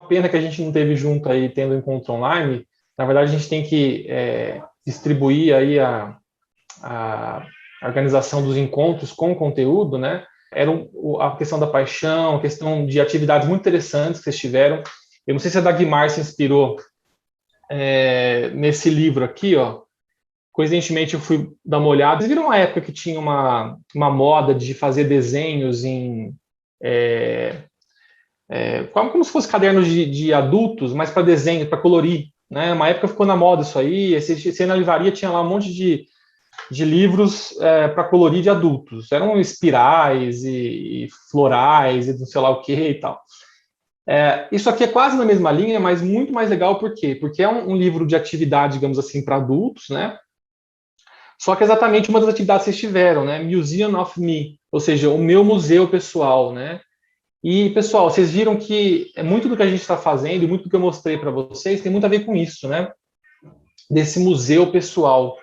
pena que a gente não teve junto aí, tendo encontro online. Na verdade, a gente tem que distribuir aí a organização dos encontros com conteúdo, né? Era a questão da paixão, a questão de atividades muito interessantes que vocês tiveram. Eu não sei se a Dagmar se inspirou nesse livro aqui, ó. Coincidentemente, eu fui dar uma olhada. Vocês viram uma época que tinha uma moda de fazer desenhos em... como se fosse cadernos de adultos, mas para desenho, para colorir, né? Uma época ficou na moda isso aí. Você na livraria tinha lá um monte de livros para colorir de adultos. Eram espirais e florais e não sei lá o que e tal. Isso aqui é quase na mesma linha, mas muito mais legal, por quê? Porque é um livro de atividade, digamos assim, para adultos, né? Só que exatamente uma das atividades que vocês tiveram, né? Museum of Me, ou seja, o meu museu pessoal, né? E, pessoal, vocês viram que muito do que a gente está fazendo e muito do que eu mostrei para vocês tem muito a ver com isso, né? Desse museu pessoal.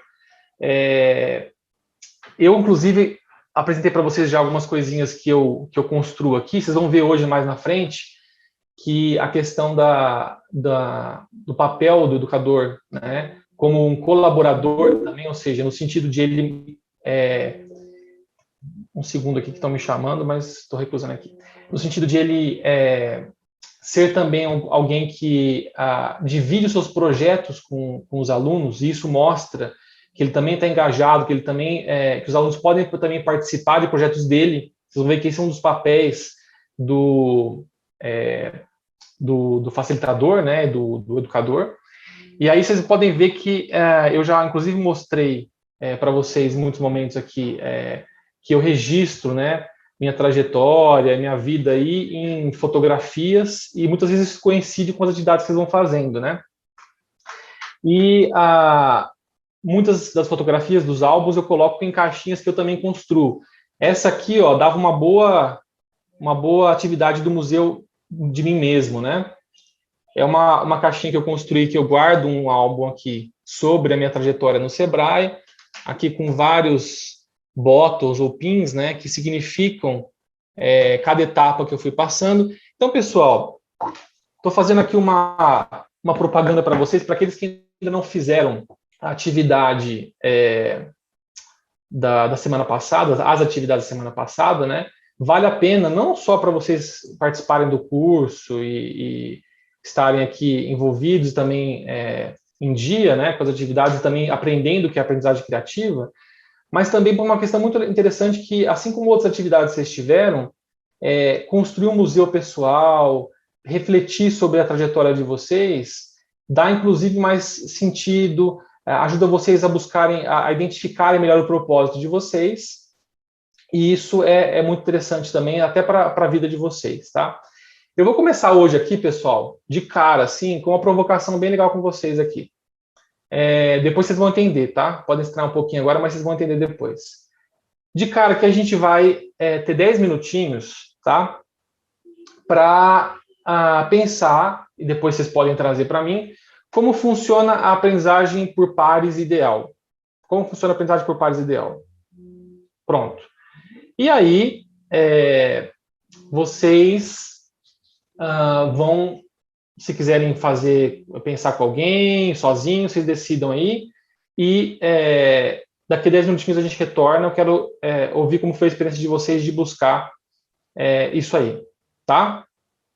Eu, inclusive, apresentei para vocês já algumas coisinhas que eu construo aqui. Vocês vão ver hoje mais na frente que a questão do papel do educador, né? Como um colaborador também, ou seja, no sentido de ele... um segundo aqui que estão me chamando, mas estou recusando aqui. No sentido de ele ser também alguém que divide os seus projetos com os alunos, e isso mostra que ele também está engajado, que ele também que os alunos podem também participar de projetos dele. Vocês vão ver que esse é um dos papéis do facilitador, né, do educador. E aí vocês podem ver que eu já, inclusive, mostrei para vocês em muitos momentos aqui que eu registro, né, minha trajetória, minha vida aí em fotografias, e muitas vezes isso coincide com as atividades que vocês vão fazendo, né? E muitas das fotografias dos álbuns eu coloco em caixinhas que eu também construo. Essa aqui, ó, dava uma boa atividade do museu de mim mesmo, né? É uma caixinha que eu construí, que eu guardo um álbum aqui sobre a minha trajetória no Sebrae, aqui com vários botões ou pins, né, que significam cada etapa que eu fui passando. Então, pessoal, estou fazendo aqui uma propaganda para vocês, para aqueles que ainda não fizeram a atividade da semana passada, as atividades da semana passada, né? Vale a pena não só para vocês participarem do curso e estarem aqui envolvidos também em dia, né, com as atividades e também aprendendo o que é aprendizagem criativa, mas também por uma questão muito interessante que, assim como outras atividades que vocês tiveram, construir um museu pessoal, refletir sobre a trajetória de vocês, dá inclusive mais sentido, ajuda vocês a buscarem, a identificarem melhor o propósito de vocês, e isso é muito interessante também, até para a vida de vocês, tá? Eu vou começar hoje aqui, pessoal, de cara, assim, com uma provocação bem legal com vocês aqui. Depois vocês vão entender, tá? Podem estranhar um pouquinho agora, mas vocês vão entender depois. De cara que a gente vai ter 10 minutinhos, tá? Para pensar, e depois vocês podem trazer para mim, como funciona a aprendizagem por pares ideal. Como funciona a aprendizagem por pares ideal? Pronto. E aí, vocês vão, se quiserem pensar com alguém, sozinho, vocês decidam aí. E daqui a 10 minutinhos a gente retorna. Eu quero ouvir como foi a experiência de vocês de buscar isso aí, tá?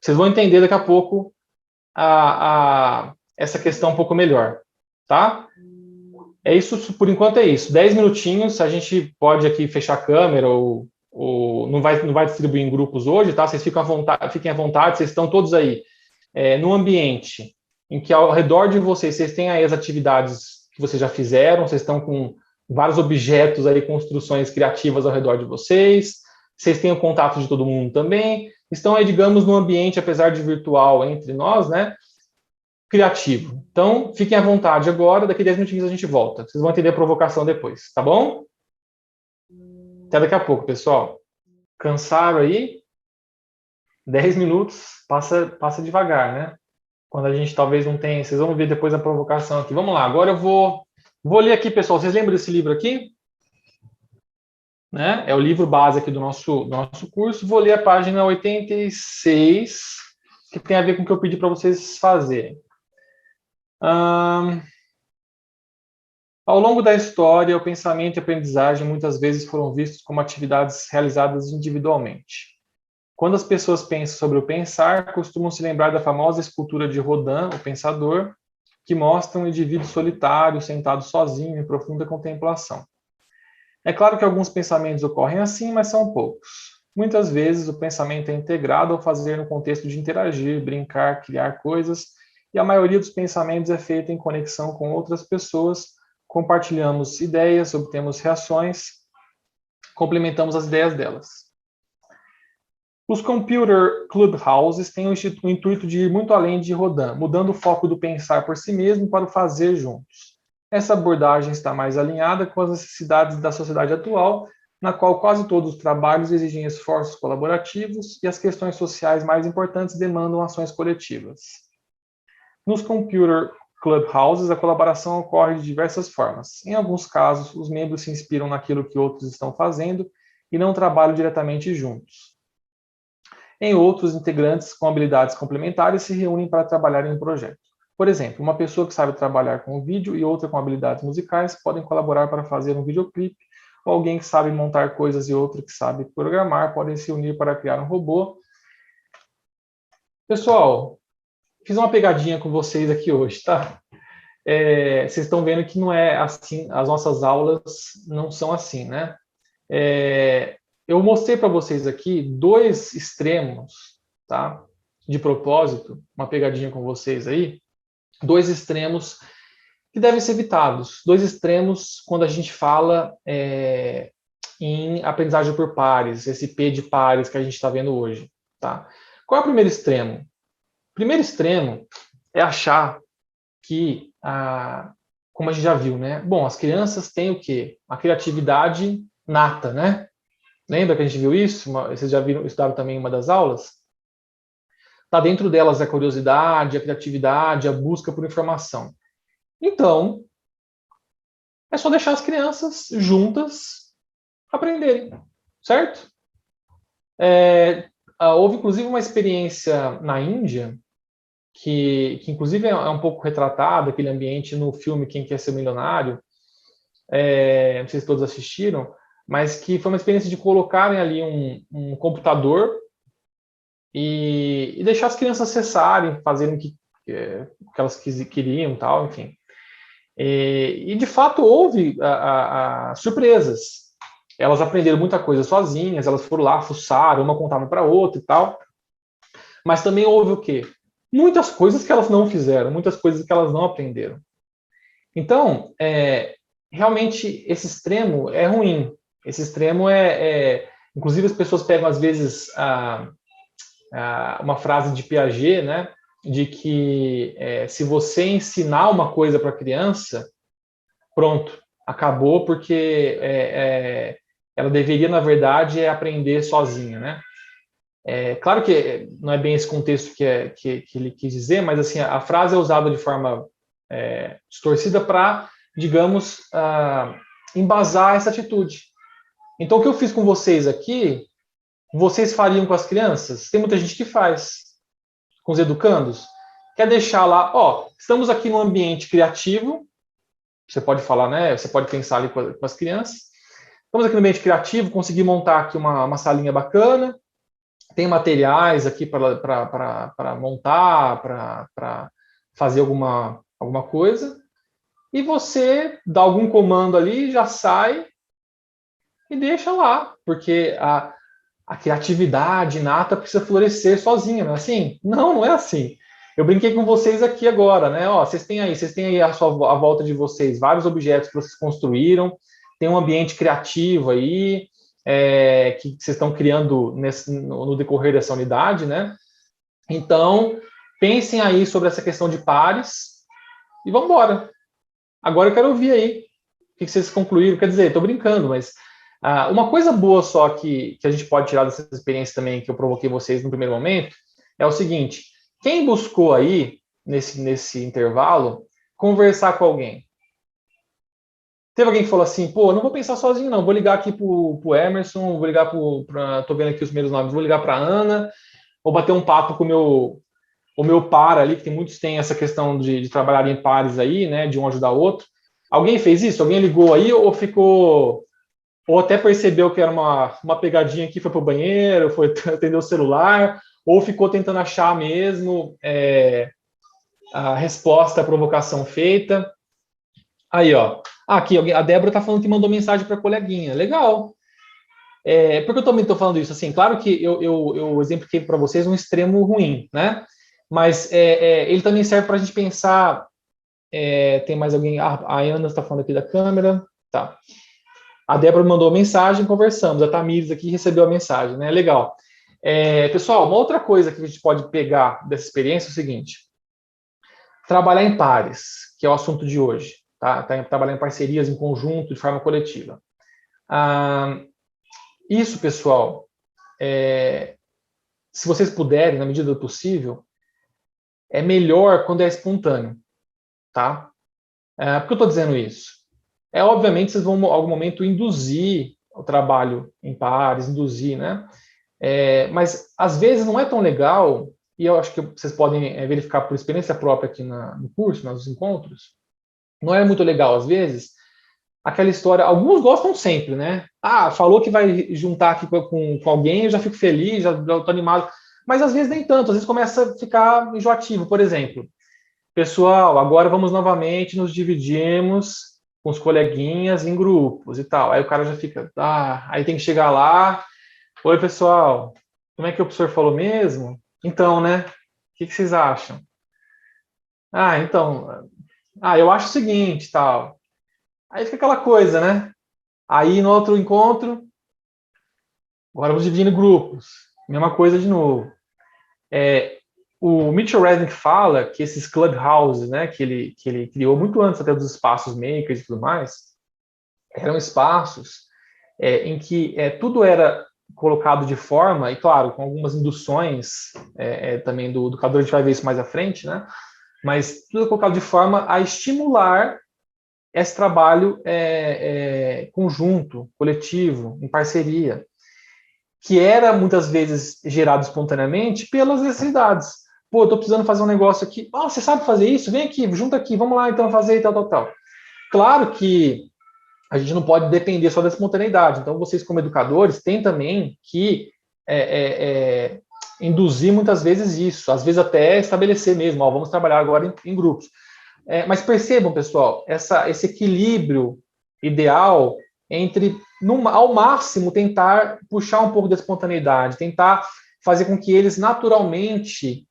Vocês vão entender daqui a pouco essa questão um pouco melhor, tá? Por enquanto é isso. 10 minutinhos, a gente pode aqui fechar a câmera ou não vai distribuir em grupos hoje, tá? Vocês fiquem à vontade, vocês estão todos aí num ambiente em que ao redor de vocês têm aí as atividades que vocês já fizeram, vocês estão com vários objetos aí, construções criativas ao redor de vocês têm o contato de todo mundo também, estão aí, digamos, num ambiente, apesar de virtual entre nós, né, criativo. Então, fiquem à vontade agora, daqui a 10 minutinhos a gente volta. Vocês vão entender a provocação depois, tá bom? Até daqui a pouco, pessoal. Cansaram aí? 10 minutos, passa devagar, né? Quando a gente talvez não tenha... Vocês vão ver depois a provocação aqui. Vamos lá, agora eu vou ler aqui, pessoal. Vocês lembram desse livro aqui? Né? É o livro base aqui do nosso curso. Vou ler a página 86. que tem a ver com o que eu pedi para vocês fazerem. Ao longo da história, o pensamento e a aprendizagem muitas vezes foram vistos como atividades realizadas individualmente. Quando as pessoas pensam sobre o pensar, costumam se lembrar da famosa escultura de Rodin, o Pensador, que mostra um indivíduo solitário, sentado sozinho, em profunda contemplação. É claro que alguns pensamentos ocorrem assim, mas são poucos. Muitas vezes o pensamento é integrado ao fazer no contexto de interagir, brincar, criar coisas, e a maioria dos pensamentos é feita em conexão com outras pessoas, compartilhamos ideias, obtemos reações, complementamos as ideias delas. Os Computer Clubhouses têm o intuito de ir muito além de Rodin, mudando o foco do pensar por si mesmo para o fazer juntos. Essa abordagem está mais alinhada com as necessidades da sociedade atual, na qual quase todos os trabalhos exigem esforços colaborativos e as questões sociais mais importantes demandam ações coletivas. Nos Computer Clubhouses, a colaboração ocorre de diversas formas. Em alguns casos, os membros se inspiram naquilo que outros estão fazendo e não trabalham diretamente juntos. Em outros, integrantes com habilidades complementares se reúnem para trabalhar em um projeto. Por exemplo, uma pessoa que sabe trabalhar com vídeo e outra com habilidades musicais podem colaborar para fazer um videoclipe, ou alguém que sabe montar coisas e outro que sabe programar podem se unir para criar um robô. Pessoal, fiz uma pegadinha com vocês aqui hoje, tá? Vocês estão vendo que não é assim, as nossas aulas não são assim, né? Eu mostrei para vocês aqui dois extremos, tá? De propósito, uma pegadinha com vocês aí, dois extremos que devem ser evitados. Dois extremos quando a gente fala em aprendizagem por pares, esse P de pares que a gente está vendo hoje, tá? Qual é o primeiro extremo? O primeiro extremo é achar que, como a gente já viu, né? Bom, as crianças têm o quê? A criatividade nata, né? Lembra que a gente viu isso? Vocês já viram, estudaram também em uma das aulas? Está dentro delas a curiosidade, a criatividade, a busca por informação. Então, é só deixar as crianças juntas aprenderem, certo? Houve, inclusive, uma experiência na Índia, que inclusive é um pouco retratada, aquele ambiente no filme Quem Quer Ser Milionário, não sei se todos assistiram, mas que foi uma experiência de colocarem ali um computador e deixar as crianças acessarem, fazerem o que elas queriam, tal, enfim. E de fato houve surpresas. Elas aprenderam muita coisa sozinhas, elas foram lá, fuçaram, uma contava para outra e tal. Mas também houve o quê? Muitas coisas que elas não fizeram, muitas coisas que elas não aprenderam. Então, realmente, esse extremo é ruim. Esse extremo inclusive, as pessoas pegam, às vezes, uma frase de Piaget, né? De que se você ensinar uma coisa para a criança, pronto, acabou, porque ela deveria, na verdade, aprender sozinha, né? Claro que não é bem esse contexto que ele quis dizer, mas assim, a frase é usada de forma distorcida para, digamos, embasar essa atitude. Então, o que eu fiz com vocês aqui, vocês fariam com as crianças? Tem muita gente que faz. Com os educandos? Quer deixar lá, estamos aqui num ambiente criativo, você pode falar, né? Você pode pensar ali com as crianças. Estamos aqui no ambiente criativo, consegui montar aqui uma salinha bacana, tem materiais aqui para montar, para fazer alguma coisa, e você dá algum comando ali, já sai e deixa lá, porque a criatividade inata precisa florescer sozinha, não é assim? Não é assim. Eu brinquei com vocês aqui agora, né? Vocês têm aí à volta de vocês vários objetos que vocês construíram, tem um ambiente criativo aí, que vocês estão criando no decorrer dessa unidade, né? Então, pensem aí sobre essa questão de pares e vamos embora. Agora eu quero ouvir aí o que vocês concluíram. Quer dizer, estou brincando, mas uma coisa boa só que a gente pode tirar dessa experiência também, que eu provoquei vocês no primeiro momento, é o seguinte: quem buscou aí, nesse intervalo, conversar com alguém? Teve alguém que falou assim, pô, não vou pensar sozinho não, vou ligar aqui pro Emerson, vou ligar tô vendo aqui os primeiros nomes, vou ligar pra Ana, vou bater um papo com o o meu par ali, que tem muitos têm essa questão de trabalhar em pares aí, né, de um ajudar o outro. Alguém fez isso? Alguém ligou aí ou ficou, ou até percebeu que era uma pegadinha aqui, foi pro banheiro, foi atender o celular, ou ficou tentando achar mesmo a resposta à provocação feita. Aí, ó. Aqui, a Débora tá falando que mandou mensagem para a coleguinha. Legal. Por que eu também estou falando isso? Assim, claro que eu exemplifiquei para vocês um extremo ruim, né? Mas ele também serve para a gente pensar. Tem mais alguém? A Ana está falando aqui da câmera. Tá. A Débora mandou mensagem, conversamos. A Tamires aqui recebeu a mensagem, né? Legal. Pessoal, uma outra coisa que a gente pode pegar dessa experiência é o seguinte: trabalhar em pares, que é o assunto de hoje, tá? Trabalhar em parcerias, em conjunto, de forma coletiva. Isso, pessoal, se vocês puderem, na medida do possível, é melhor quando é espontâneo, tá? Por que eu estou dizendo isso? Obviamente, vocês vão, em algum momento, induzir o trabalho em pares, induzir, né? Mas, às vezes, não é tão legal, e eu acho que vocês podem verificar por experiência própria aqui no curso, nos encontros, não é muito legal, às vezes, aquela história, alguns gostam sempre, né? Falou que vai juntar aqui com alguém, eu já fico feliz, já estou animado. Mas às vezes nem tanto, às vezes começa a ficar enjoativo. Por exemplo, pessoal, agora vamos novamente nos dividirmos com os coleguinhas em grupos e tal. Aí o cara já fica, aí tem que chegar lá. Oi, pessoal, como é que o professor falou mesmo? Então, né? O que vocês acham? Então, eu acho o seguinte, tal. Aí fica aquela coisa, né? Aí no outro encontro, agora vamos dividir em grupos. Mesma coisa de novo. O Mitchell Resnick fala que esses clubhouses, né, que ele criou muito antes até dos espaços makers e tudo mais, eram espaços em que tudo era colocado de forma, e claro, com algumas induções também do educador, a gente vai ver isso mais à frente, né? Mas tudo é colocado de forma a estimular esse trabalho conjunto, coletivo, em parceria, que era muitas vezes gerado espontaneamente pelas necessidades. Pô, eu estou precisando fazer um negócio aqui. Você sabe fazer isso? Vem aqui, junta aqui, vamos lá então fazer e tal, tal, tal. Claro que a gente não pode depender só da espontaneidade. Então, vocês como educadores têm também que induzir muitas vezes isso, às vezes até estabelecer mesmo, vamos trabalhar agora em grupos. Mas percebam, pessoal, esse equilíbrio ideal entre, ao máximo, tentar puxar um pouco da espontaneidade, tentar fazer com que eles naturalmente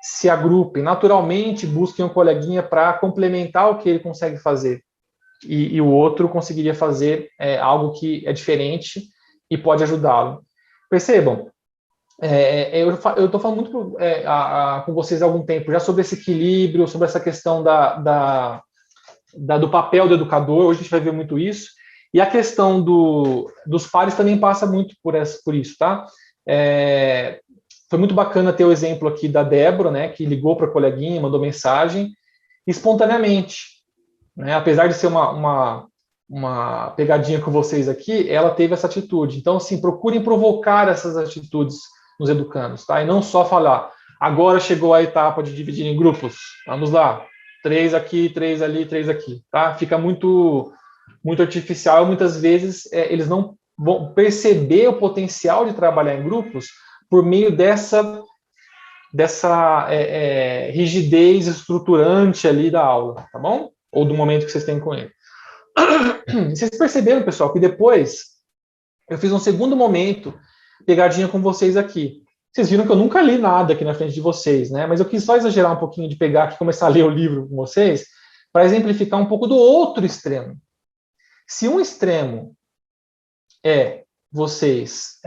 se agrupem, naturalmente busquem um coleguinha para complementar o que ele consegue fazer. E o outro conseguiria fazer algo que é diferente e pode ajudá-lo. Percebam, eu estou falando muito com vocês há algum tempo já sobre esse equilíbrio, sobre essa questão do papel do educador. Hoje a gente vai ver muito isso. E a questão dos pares também passa muito por isso, tá? Foi muito bacana ter o exemplo aqui da Débora, né, que ligou para a coleguinha, mandou mensagem espontaneamente. Né? Apesar de ser uma pegadinha com vocês aqui, ela teve essa atitude. Então, assim, procurem provocar essas atitudes nos educandos, tá? E não só falar, agora chegou a etapa de dividir em grupos, vamos lá, 3 aqui, 3 ali, 3 aqui, tá? Fica muito, muito artificial, muitas vezes eles não vão perceber o potencial de trabalhar em grupos por meio dessa rigidez estruturante ali da aula, tá bom? Ou do momento que vocês têm com ele. Vocês perceberam, pessoal, que depois eu fiz um segundo momento, pegadinha com vocês aqui. Vocês viram que eu nunca li nada aqui na frente de vocês, né? Mas eu quis só exagerar um pouquinho de pegar aqui e começar a ler o livro com vocês, para exemplificar um pouco do outro extremo. Se um extremo é vocês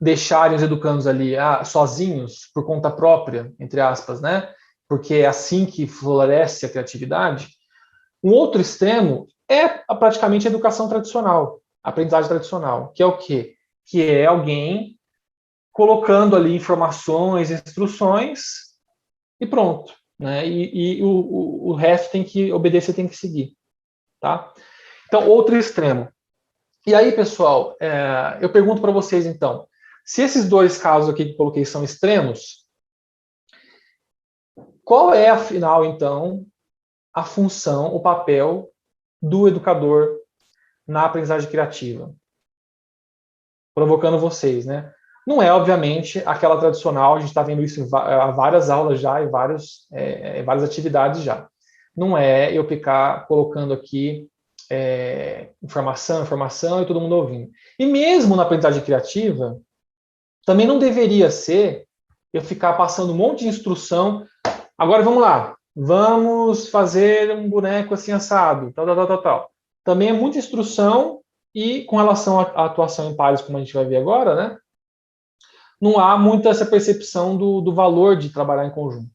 deixarem os educandos ali sozinhos, por conta própria, entre aspas, né? Porque é assim que floresce a criatividade. Um outro extremo é praticamente a educação tradicional, a aprendizagem tradicional, que é o quê? Que é alguém colocando ali informações, instruções e pronto. Né? E o resto tem que obedecer, tem que seguir. Tá? Então, outro extremo. E aí, pessoal, eu pergunto para vocês, então, se esses dois casos aqui que coloquei são extremos, qual é, afinal, então, a função, o papel do educador na aprendizagem criativa? Provocando vocês, né? Não é, obviamente, aquela tradicional, a gente está vendo isso em várias aulas já, e várias atividades já. Não é eu ficar colocando aqui informação e todo mundo ouvindo. E mesmo na aprendizagem criativa, também não deveria ser eu ficar passando um monte de instrução. Agora vamos lá, vamos fazer um boneco assim assado, tal. Também é muita instrução e com relação à atuação em pares, como a gente vai ver agora, né? Não há muita essa percepção do valor de trabalhar em conjunto.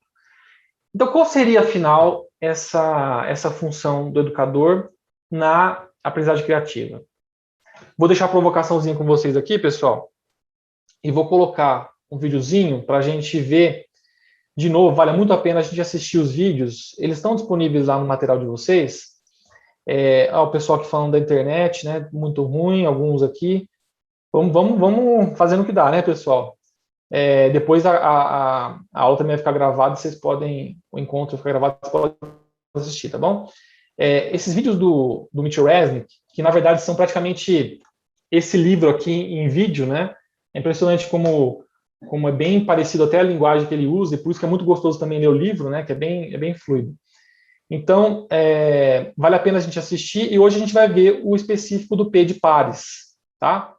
Então, qual seria, afinal, essa função do educador na aprendizagem criativa? Vou deixar a provocaçãozinha com vocês aqui, pessoal, e vou colocar um videozinho para a gente ver. De novo, vale muito a pena a gente assistir os vídeos. Eles estão disponíveis lá no material de vocês. O pessoal aqui falando da internet, né? Muito ruim, alguns aqui. Vamos fazendo o que dá, né, pessoal? Depois a aula também vai ficar gravada, vocês podem, o encontro vai ficar gravado, vocês podem assistir, tá bom? Esses vídeos do Mitchell Resnick, que na verdade são praticamente esse livro aqui em vídeo, né? É impressionante como é bem parecido até a linguagem que ele usa, e por isso que é muito gostoso também ler o livro, né? Que é bem fluido. Então, vale a pena a gente assistir, e hoje a gente vai ver o específico do P de pares, tá?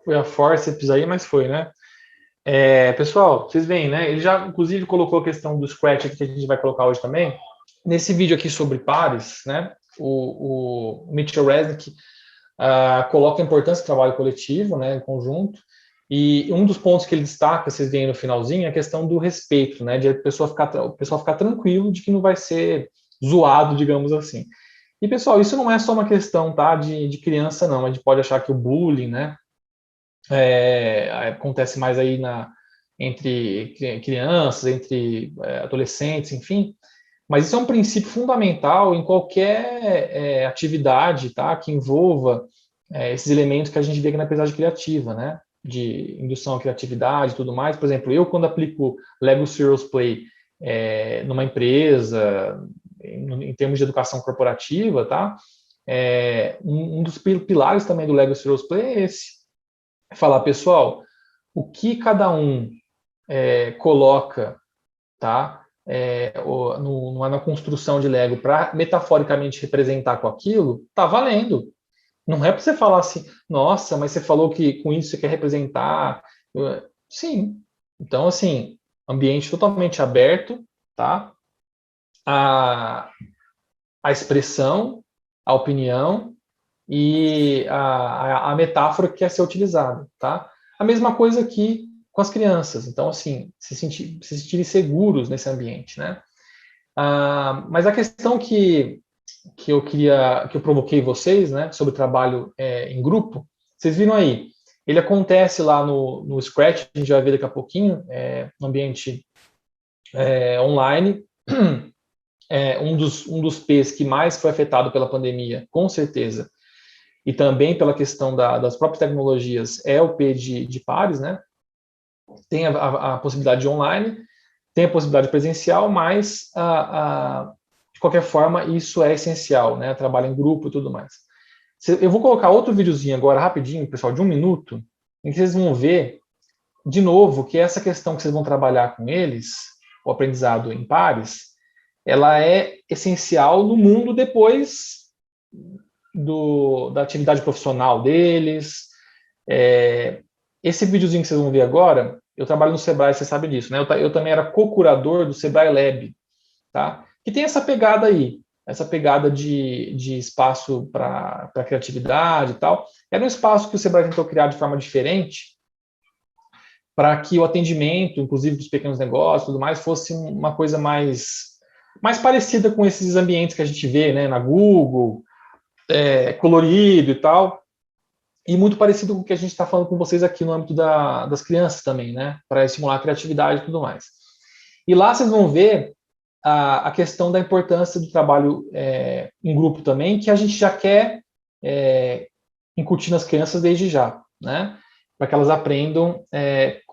Foi a forceps aí, mas foi, né? Pessoal, vocês veem, né? Ele já, inclusive, colocou a questão do Scratch aqui, que a gente vai colocar hoje também. Nesse vídeo aqui sobre pares, né? O Mitchell Resnick coloca a importância do trabalho coletivo, né? Em conjunto. E um dos pontos que ele destaca, vocês veem no finalzinho, é a questão do respeito, né? De o pessoal ficar tranquilo de que não vai ser zoado, digamos assim. E, pessoal, isso não é só uma questão, tá? De criança, não. A gente pode achar que o bullying, né? Acontece mais aí entre crianças, entre adolescentes, enfim. Mas isso é um princípio fundamental em qualquer atividade, tá? Que envolva esses elementos que a gente vê aqui na aprendizagem criativa, né? De indução à criatividade e tudo mais. Por exemplo, eu quando aplico Lego Serious Play numa empresa, em termos de educação corporativa, tá? Um dos pilares também do Lego Serious Play é esse. Falar, pessoal, o que cada um coloca, tá? Na construção de Lego para metaforicamente representar com aquilo, tá valendo. Não é para você falar assim, nossa, mas você falou que com isso você quer representar. Sim. Então, assim, ambiente totalmente aberto, tá? A expressão, a opinião e a metáfora que quer ser utilizada, tá? A mesma coisa aqui com as crianças. Então, assim, se sentirem seguros nesse ambiente, né? Mas a questão que eu provoquei vocês, né, sobre o trabalho em grupo, vocês viram aí, ele acontece lá no Scratch, a gente vai ver daqui a pouquinho, no ambiente online. Um dos P's que mais foi afetado pela pandemia, com certeza, e também pela questão das próprias tecnologias, é o P de pares, né? Tem a possibilidade de online, tem a possibilidade presencial, mas de qualquer forma isso é essencial, né? Trabalho em grupo e tudo mais. Eu vou colocar outro videozinho agora rapidinho, pessoal, de 1 minuto, em que vocês vão ver de novo que essa questão que vocês vão trabalhar com eles, o aprendizado em pares, ela é essencial no mundo depois da atividade profissional deles. Esse videozinho que vocês vão ver agora, eu trabalho no Sebrae, você sabe disso, né? Eu também era co-curador do Sebrae Lab, tá? Que tem essa pegada aí, essa pegada de espaço para criatividade e tal. Era um espaço que o Sebrae tentou criar de forma diferente, para que o atendimento, inclusive dos pequenos negócios e tudo mais, fosse uma coisa mais parecida com esses ambientes que a gente vê, né, na Google, colorido e tal, e muito parecido com o que a gente está falando com vocês aqui no âmbito das crianças também, né, para estimular a criatividade e tudo mais. E lá vocês vão ver a questão da importância do trabalho em grupo também, que a gente já quer incutir nas crianças desde já, né, para que elas aprendam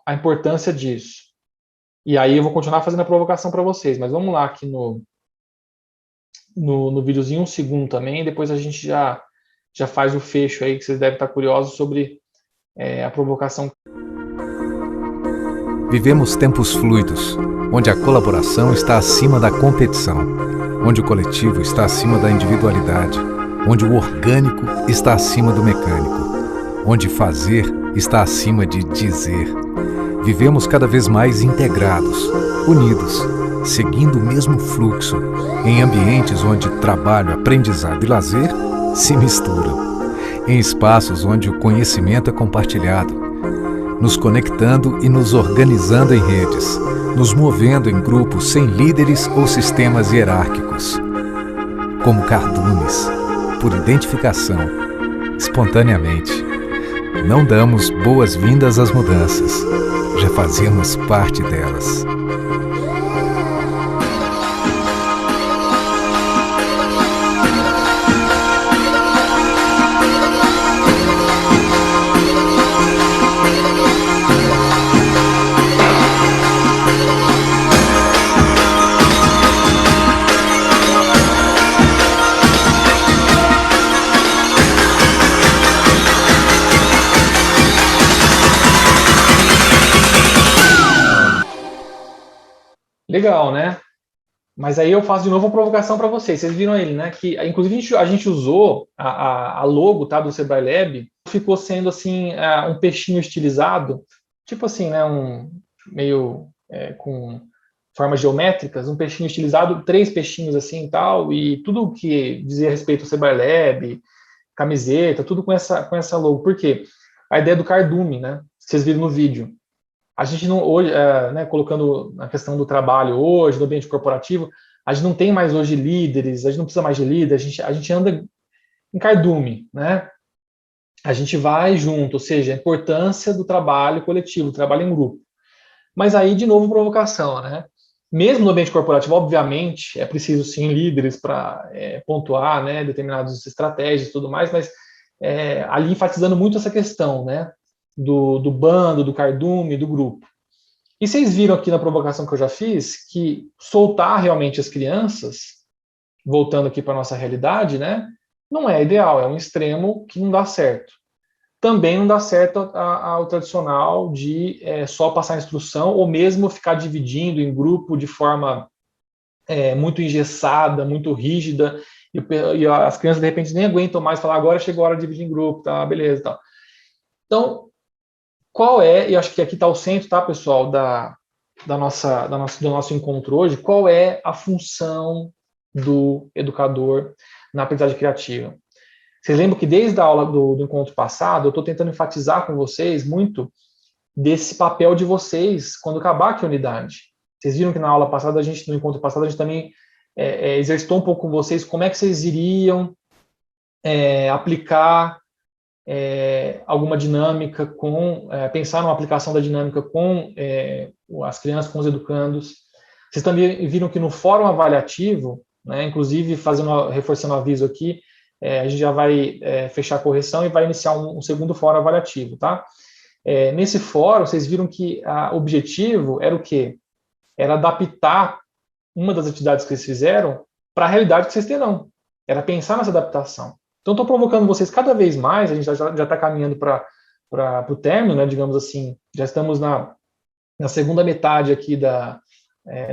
a importância disso. E aí eu vou continuar fazendo a provocação para vocês, mas vamos lá aqui no videozinho, um segundo também, e depois a gente já faz o fecho aí, que vocês devem estar curiosos sobre a provocação. Vivemos tempos fluidos, onde a colaboração está acima da competição, onde o coletivo está acima da individualidade, onde o orgânico está acima do mecânico, onde fazer está acima de dizer. Vivemos cada vez mais integrados, unidos, seguindo o mesmo fluxo, em ambientes onde trabalho, aprendizado e lazer se misturam, em espaços onde o conhecimento é compartilhado, nos conectando e nos organizando em redes, nos movendo em grupos sem líderes ou sistemas hierárquicos. Como cardumes, por identificação, espontaneamente. Não damos boas-vindas às mudanças, já fazemos parte delas. Legal, né? Mas aí eu faço de novo uma provocação para vocês. Vocês viram ele, né? Que inclusive a gente usou a logo, tá, do Sebrae Lab, ficou sendo assim um peixinho estilizado, tipo assim, né? Um meio com formas geométricas, um peixinho estilizado, 3 peixinhos assim e tal, e tudo que dizia respeito ao Sebrae Lab, camiseta, tudo com essa logo. Por quê? A ideia do cardume, né? Vocês viram no vídeo. A gente não, hoje, né, colocando na questão do trabalho hoje, do ambiente corporativo, a gente não tem mais hoje líderes, a gente não precisa mais de líderes, a gente anda em cardume, né? A gente vai junto, ou seja, a importância do trabalho coletivo, do trabalho em grupo. Mas aí, de novo, provocação, né? Mesmo no ambiente corporativo, obviamente, é preciso sim líderes para pontuar, né, determinadas estratégias e tudo mais, mas ali enfatizando muito essa questão, né, do bando, do cardume, do grupo. E vocês viram aqui na provocação que eu já fiz que soltar realmente as crianças, voltando aqui para a nossa realidade, né, não é ideal, é um extremo que não dá certo. Também não dá certo ao tradicional de só passar instrução ou mesmo ficar dividindo em grupo de forma muito engessada, muito rígida, e as crianças de repente nem aguentam mais falar agora chegou a hora de dividir em grupo, tá, beleza, tal. Então, e acho que aqui está o centro, tá, pessoal, do nosso encontro hoje, qual é a função do educador na aprendizagem criativa? Vocês lembram que desde a aula do encontro passado, eu estou tentando enfatizar com vocês muito desse papel de vocês quando acabar aqui a unidade. Vocês viram que na aula passada, no encontro passado, a gente também exercitou um pouco com vocês como é que vocês iriam aplicar alguma dinâmica pensar numa aplicação da dinâmica com as crianças, com os educandos. Vocês também viram que no fórum avaliativo, né, inclusive reforçando o aviso aqui, a gente já vai fechar a correção e vai iniciar um segundo fórum avaliativo, tá? Nesse fórum, vocês viram que o objetivo era o quê? Era adaptar uma das atividades que vocês fizeram para a realidade que vocês terão. Era pensar nessa adaptação. Então, estou provocando vocês cada vez mais, a gente já está caminhando para o término, né, digamos assim, já estamos na segunda metade aqui da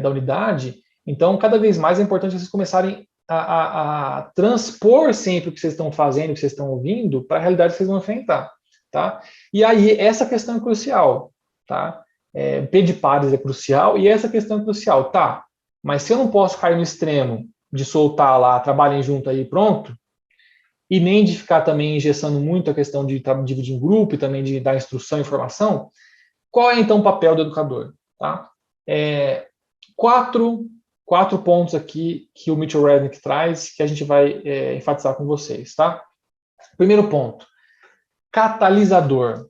unidade, então, cada vez mais é importante vocês começarem a transpor sempre o que vocês estão fazendo, o que vocês estão ouvindo, para a realidade que vocês vão enfrentar, tá? E aí, essa questão é crucial, tá? P de pares é crucial, e essa questão é crucial, tá? Mas se eu não posso cair no extremo de soltar lá, trabalhem junto aí, pronto, e nem de ficar também engessando muito a questão de dividir em grupo e também de dar instrução e informação, qual é então o papel do educador? Tá? Quatro pontos aqui que o Mitchell Rednick traz que a gente vai enfatizar com vocês. Tá? Primeiro ponto, catalisador.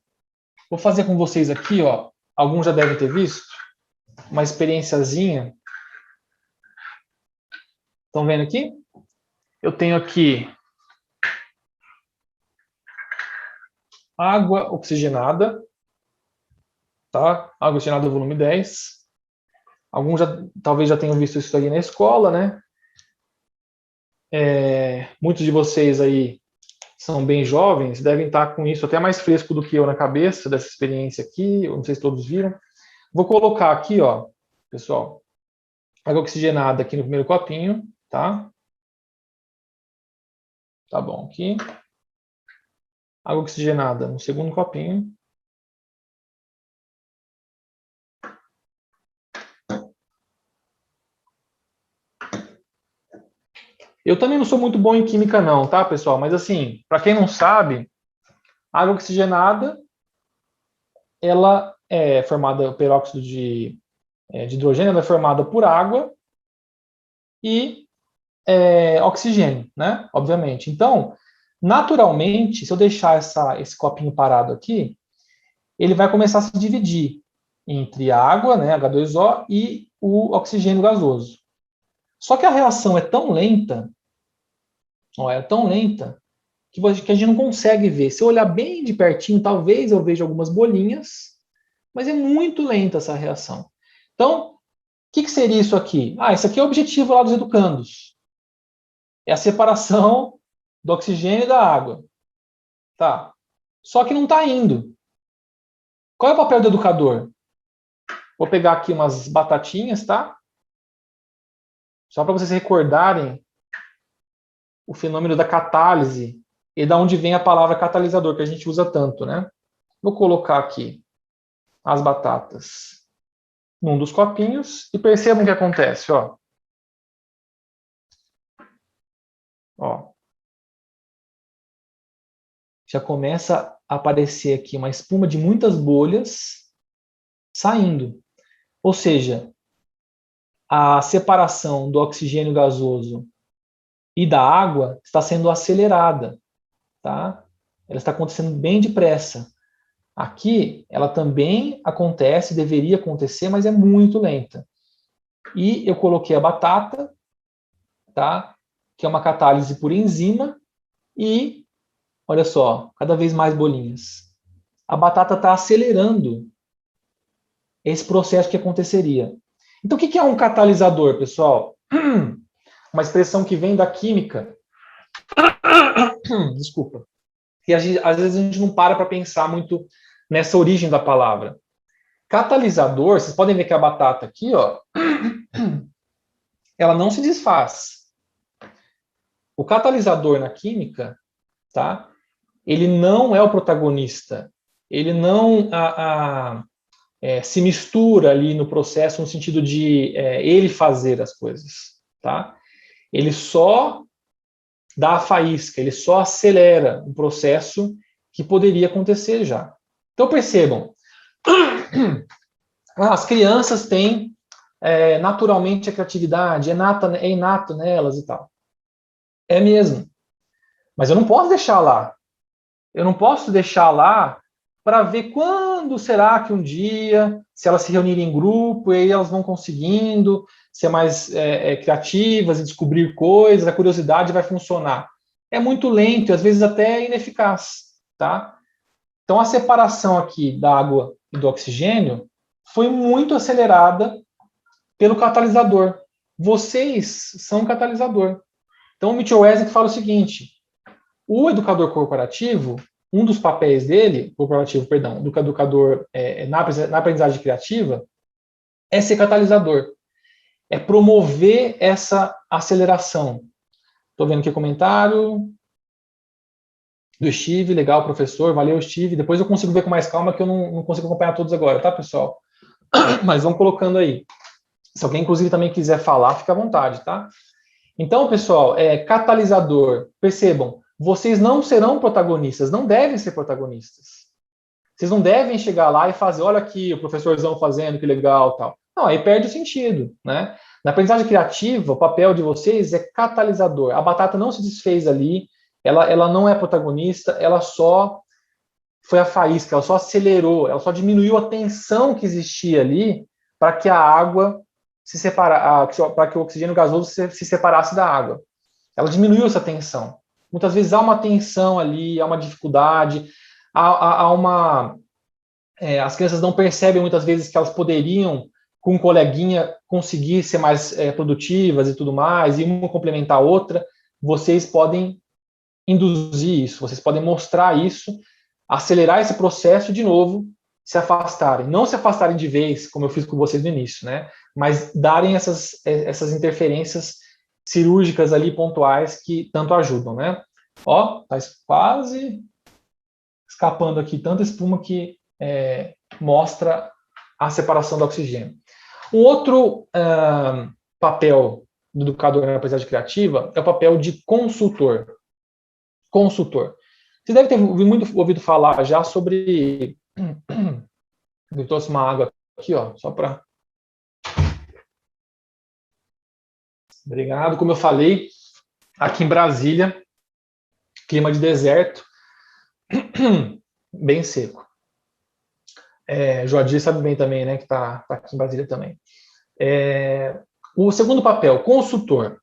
Vou fazer com vocês aqui, ó, alguns já devem ter visto, uma experiênciazinha. Estão vendo aqui? Eu tenho aqui água oxigenada, tá? Água oxigenada volume 10. Alguns talvez já tenham visto isso aí na escola, né? Muitos de vocês aí são bem jovens, devem estar com isso até mais fresco do que eu na cabeça, dessa experiência aqui, eu não sei se todos viram. Vou colocar aqui, ó, pessoal, água oxigenada aqui no primeiro copinho, tá? Tá bom, aqui. Água oxigenada no segundo copinho. Eu também não sou muito bom em química não, tá, pessoal? Mas assim, para quem não sabe, água oxigenada, ela é formada, o peróxido de hidrogênio, ela é formada por água e oxigênio, né? Obviamente. Então, naturalmente, se eu deixar esse copinho parado aqui, ele vai começar a se dividir entre a água, né, H2O, e o oxigênio gasoso. Só que a reação é tão lenta, que a gente não consegue ver. Se eu olhar bem de pertinho, talvez eu veja algumas bolinhas, mas é muito lenta essa reação. Então, o que seria isso aqui? Isso aqui é o objetivo lá dos educandos. É a separação do oxigênio e da água. Tá. Só que não está indo. Qual é o papel do educador? Vou pegar aqui umas batatinhas, tá? Só para vocês recordarem o fenômeno da catálise e da onde vem a palavra catalisador, que a gente usa tanto, né? Vou colocar aqui as batatas num dos copinhos e percebam o que acontece, ó. Ó. Já começa a aparecer aqui uma espuma de muitas bolhas saindo. Ou seja, a separação do oxigênio gasoso e da água está sendo acelerada, tá? Ela está acontecendo bem depressa. Aqui, ela também acontece, deveria acontecer, mas é muito lenta. E eu coloquei a batata, tá? Que é uma catálise por enzima, e, olha só, cada vez mais bolinhas. A batata está acelerando esse processo que aconteceria. Então, o que é um catalisador, pessoal? Uma expressão que vem da química. Desculpa. E às vezes a gente não para pensar muito nessa origem da palavra. Catalisador, vocês podem ver que a batata aqui, ó, ela não se desfaz. O catalisador na química, tá? Ele não é o protagonista. Ele não se mistura ali no processo no sentido de ele fazer as coisas, tá? Ele só dá a faísca, ele só acelera um processo que poderia acontecer já. Então percebam, as crianças têm naturalmente a criatividade, é inato nelas e tal. É mesmo. Mas eu não posso deixar lá. Eu não posso deixar lá para ver quando será que um dia, se elas se reunirem em grupo, e aí elas vão conseguindo ser mais criativas e descobrir coisas, a curiosidade vai funcionar. É muito lento, às vezes até ineficaz, tá? Então a separação aqui da água e do oxigênio foi muito acelerada pelo catalisador. Vocês são catalisador. Então o Mitchell Wesley fala o seguinte: o educador corporativo, um dos papéis dele, do educador na aprendizagem criativa, é ser catalisador, é promover essa aceleração. Estou vendo aqui o comentário do Steve, legal, professor, valeu, Steve. Depois eu consigo ver com mais calma, que eu não consigo acompanhar todos agora, tá, pessoal? Mas vamos colocando aí. Se alguém, inclusive, também quiser falar, fica à vontade, tá? Então, pessoal, catalisador, percebam, vocês não serão protagonistas, não devem ser protagonistas. Vocês não devem chegar lá e fazer, olha aqui, o professorzão fazendo, que legal, tal. Não, aí perde o sentido, né? Na aprendizagem criativa, o papel de vocês é catalisador. A batata não se desfez ali, ela não é protagonista, ela só foi a faísca, ela só acelerou, ela só diminuiu a tensão que existia ali para que a água se separasse, para que o oxigênio gasoso se separasse da água. Ela diminuiu essa tensão. Muitas vezes há uma tensão ali, há uma dificuldade, há uma... as crianças não percebem muitas vezes que elas poderiam com um coleguinha conseguir ser mais produtivas e tudo mais, e uma complementar a outra, vocês podem induzir isso, vocês podem mostrar isso, acelerar esse processo de novo, se afastarem. Não se afastarem de vez, como eu fiz com vocês no início, né? Mas darem essas interferências cirúrgicas ali, pontuais, que tanto ajudam, né? Ó, tá quase escapando aqui tanta espuma que mostra a separação do oxigênio. Um outro papel do educador na aprendizagem criativa é o papel de consultor. Consultor. Você deve ter ouvido falar já sobre... Eu trouxe uma água aqui, ó, só para... Obrigado. Como eu falei, aqui em Brasília, clima de deserto, bem seco. Joadir sabe bem também, né, que tá aqui em Brasília também. O segundo papel, consultor.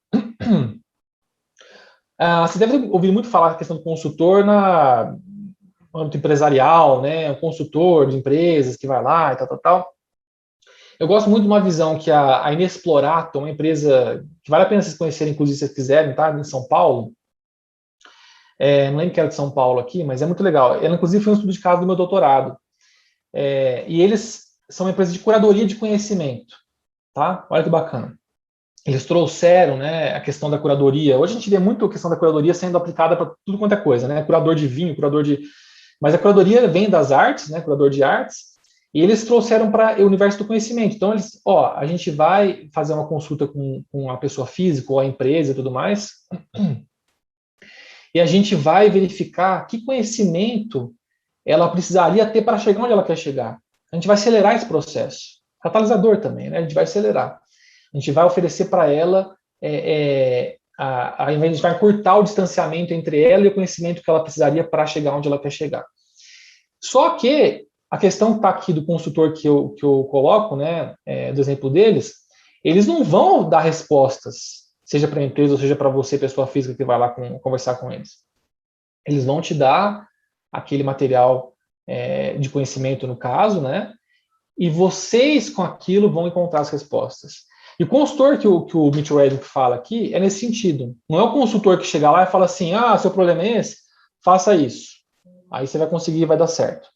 Você deve ter ouvido muito falar da questão do consultor no âmbito empresarial, né, o consultor de empresas que vai lá e tal. Eu gosto muito de uma visão que a Inexplorato, uma empresa que vale a pena vocês conhecerem, inclusive, se vocês quiserem, tá? Em São Paulo. Não lembro que era de São Paulo aqui, mas é muito legal. Ela, inclusive, foi um estudo de caso do meu doutorado. E eles são uma empresa de curadoria de conhecimento, tá? Olha que bacana. Eles trouxeram, né, a questão da curadoria. Hoje a gente vê muito a questão da curadoria sendo aplicada para tudo quanto é coisa, né? Curador de vinho, curador de... Mas a curadoria vem das artes, né? Curador de artes. E eles trouxeram para o universo do conhecimento. Então, a gente vai fazer uma consulta com a pessoa física ou a empresa e tudo mais, e a gente vai verificar que conhecimento ela precisaria ter para chegar onde ela quer chegar. A gente vai acelerar esse processo. Catalisador também, né? A gente vai acelerar. A gente vai oferecer para ela, a gente vai encurtar o distanciamento entre ela e o conhecimento que ela precisaria para chegar onde ela quer chegar. Só que a questão que está aqui do consultor que eu coloco, né, do exemplo deles, eles não vão dar respostas, seja para a empresa ou seja para você, pessoa física, que vai lá conversar com eles. Eles vão te dar aquele material de conhecimento, no caso, né, e vocês com aquilo vão encontrar as respostas. E o consultor que o Mitch Reddick fala aqui é nesse sentido. Não é o consultor que chega lá e fala assim, seu problema é esse? Faça isso. Aí você vai conseguir e vai dar certo.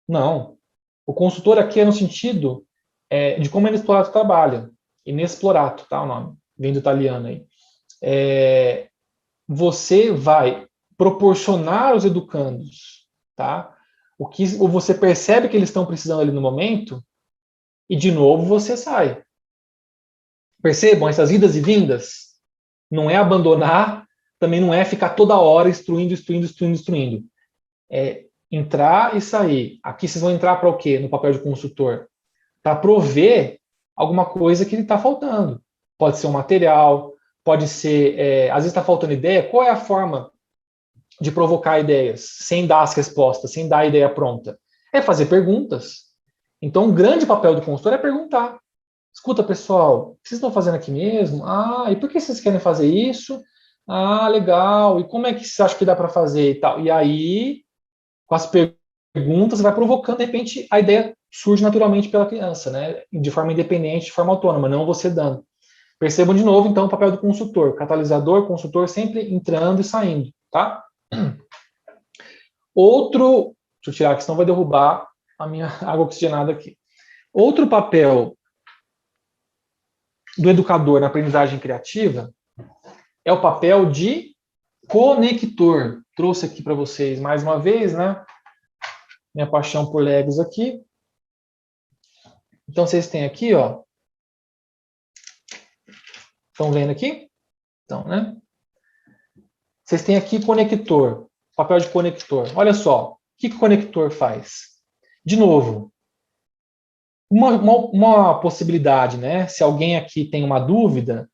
Não. O consultor aqui é no sentido de como a Inexplorato trabalha. Inexplorato, tá o nome? Vem do italiano aí. Você vai proporcionar aos educandos, tá? O que você percebe que eles estão precisando ali no momento e, de novo, você sai. Percebam essas idas e vindas? Não é abandonar, também não é ficar toda hora instruindo. É entrar e sair. Aqui vocês vão entrar para o quê? No papel de consultor. Para prover alguma coisa que está faltando. Pode ser um material, pode ser... às vezes está faltando ideia. Qual é a forma de provocar ideias, sem dar as respostas, sem dar a ideia pronta? É fazer perguntas. Então, um grande papel do consultor é perguntar. Escuta, pessoal, o que vocês estão fazendo aqui mesmo? E por que vocês querem fazer isso? Legal. E como é que você acha que dá para fazer e tal? E aí, com as perguntas, vai provocando, de repente, a ideia surge naturalmente pela criança, né? De forma independente, de forma autônoma, não você dando. Percebam de novo, então, o papel do consultor. Catalisador, consultor, sempre entrando e saindo, tá? Outro... Deixa eu tirar aqui, senão vai derrubar a minha água oxigenada aqui. Outro papel do educador na aprendizagem criativa é o papel de conector. Trouxe aqui para vocês mais uma vez, né? Minha paixão por Legos aqui. Então, vocês têm aqui, ó. Estão vendo aqui? Então, né? Vocês têm aqui conector, papel de conector. Olha só, o que o conector faz? De novo, uma possibilidade, né? Se alguém aqui tem uma dúvida,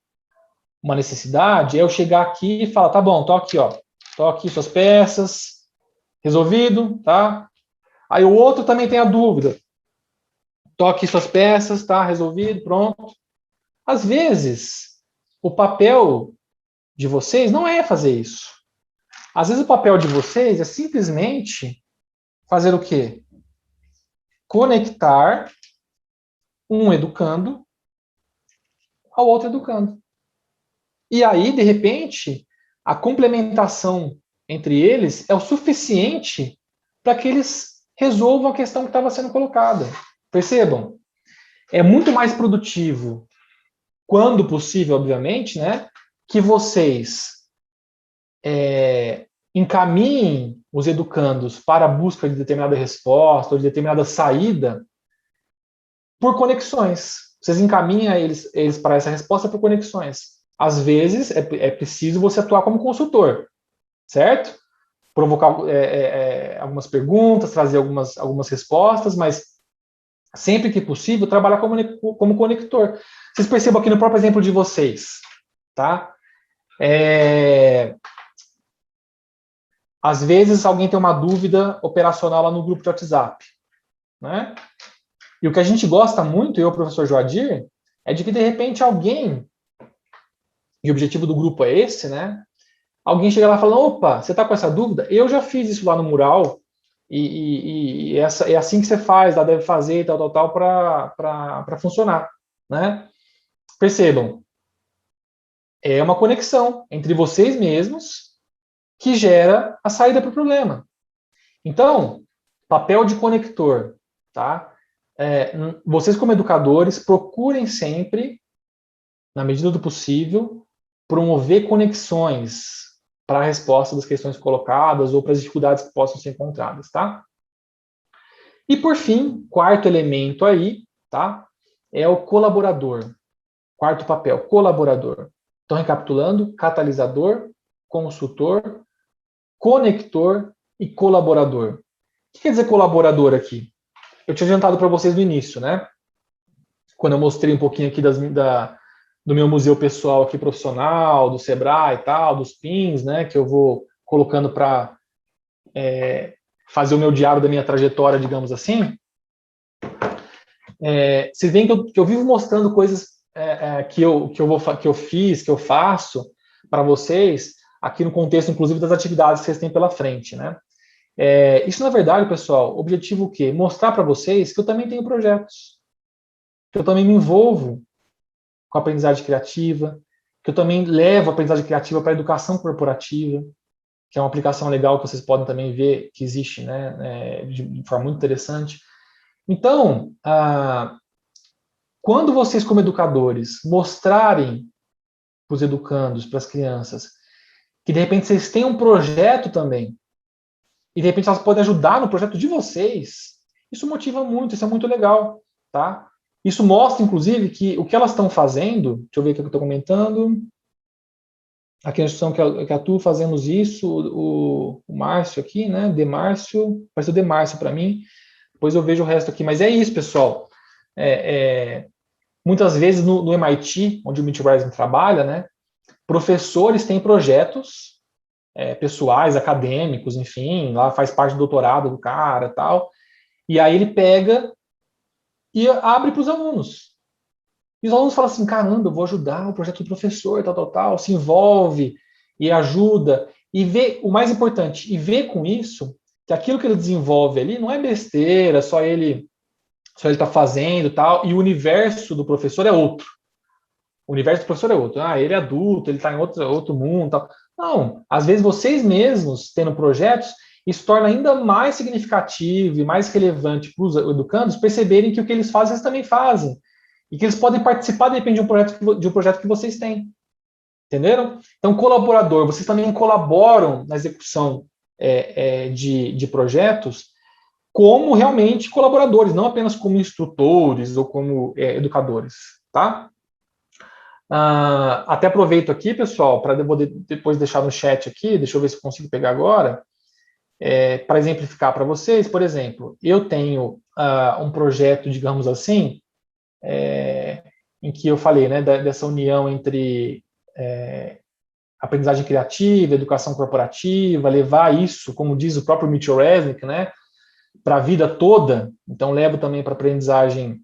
uma necessidade, é eu chegar aqui e falar, tá bom, tô aqui, ó. Tô aqui suas peças, resolvido, tá? Aí o outro também tem a dúvida. Tô aqui suas peças, tá? Resolvido, pronto. Às vezes, o papel de vocês não é fazer isso. Às vezes o papel de vocês é simplesmente fazer o quê? Conectar um educando ao outro educando. E aí, de repente, a complementação entre eles é o suficiente para que eles resolvam a questão que estava sendo colocada. Percebam? É muito mais produtivo, quando possível, obviamente, né, que vocês encaminhem os educandos para a busca de determinada resposta ou de determinada saída por conexões. Vocês encaminham eles para essa resposta por conexões. Às vezes, é preciso você atuar como consultor, certo? Provocar algumas perguntas, trazer algumas respostas, mas sempre que possível, trabalhar como conector. Vocês percebam aqui no próprio exemplo de vocês, tá? Às vezes, alguém tem uma dúvida operacional lá no grupo de WhatsApp, né? E o que a gente gosta muito, eu e o professor Joadir, é de que, de repente, alguém, e o objetivo do grupo é esse, né? Alguém chega lá e fala, opa, você está com essa dúvida? Eu já fiz isso lá no mural, e é assim que você faz, lá deve fazer, tal, para funcionar, né? Percebam, é uma conexão entre vocês mesmos que gera a saída para o problema. Então, papel de conector, tá? Vocês como educadores, procurem sempre, na medida do possível, promover conexões para a resposta das questões colocadas ou para as dificuldades que possam ser encontradas, tá? E por fim, quarto elemento aí, tá? É o colaborador. Quarto papel, colaborador. Então, recapitulando, catalisador, consultor, conector e colaborador. O que quer dizer colaborador aqui? Eu tinha adiantado para vocês no início, né? Quando eu mostrei um pouquinho aqui do meu museu pessoal aqui profissional, do Sebrae e tal, dos pins, né? Que eu vou colocando para fazer o meu diário da minha trajetória, digamos assim. Vocês veem que eu vivo mostrando coisas que eu fiz, que eu faço para vocês, aqui no contexto, inclusive, das atividades que vocês têm pela frente, né? Isso, na verdade, pessoal, objetivo o quê? Mostrar para vocês que eu também tenho projetos, que eu também me envolvo com a aprendizagem criativa, que eu também levo a aprendizagem criativa para a educação corporativa, que é uma aplicação legal que vocês podem também ver que existe, né, de forma muito interessante. Então, quando vocês, como educadores, mostrarem para os educandos, para as crianças, que de repente vocês têm um projeto também, e de repente elas podem ajudar no projeto de vocês, isso motiva muito, isso é muito legal, tá? Isso mostra, inclusive, que o que elas estão fazendo, deixa eu ver o que eu estou comentando, aqui na instituição que atuo fazemos isso, o Márcio aqui, né, Demárcio, apareceu Demárcio para mim, depois eu vejo o resto aqui, mas é isso, pessoal. Muitas vezes no MIT, onde o Mitch Rising trabalha, né, professores têm projetos pessoais, acadêmicos, enfim, lá faz parte do doutorado do cara e tal, e aí ele pega e abre para os alunos. E os alunos falam assim, caramba, eu vou ajudar o projeto do professor, tal, se envolve e ajuda, e vê, o mais importante, e vê com isso que aquilo que ele desenvolve ali não é besteira, só ele está fazendo tal, e o universo do professor é outro. O universo do professor é outro. Ele é adulto, ele está em outro mundo. Tal. Não, às vezes vocês mesmos, tendo projetos, isso torna ainda mais significativo e mais relevante para os educandos perceberem que o que eles fazem, eles também fazem. E que eles podem participar, de repente, de um projeto que vocês têm. Entenderam? Então, colaborador, vocês também colaboram na execução de projetos como realmente colaboradores, não apenas como instrutores ou como educadores, tá? Até aproveito aqui, pessoal, para depois deixar no chat aqui, deixa eu ver se eu consigo pegar agora, para exemplificar para vocês. Por exemplo, eu tenho um projeto, digamos assim, em que eu falei, né, dessa união entre aprendizagem criativa, educação corporativa, levar isso, como diz o próprio Mitchell Resnick, né, para a vida toda. Então, levo também para aprendizagem,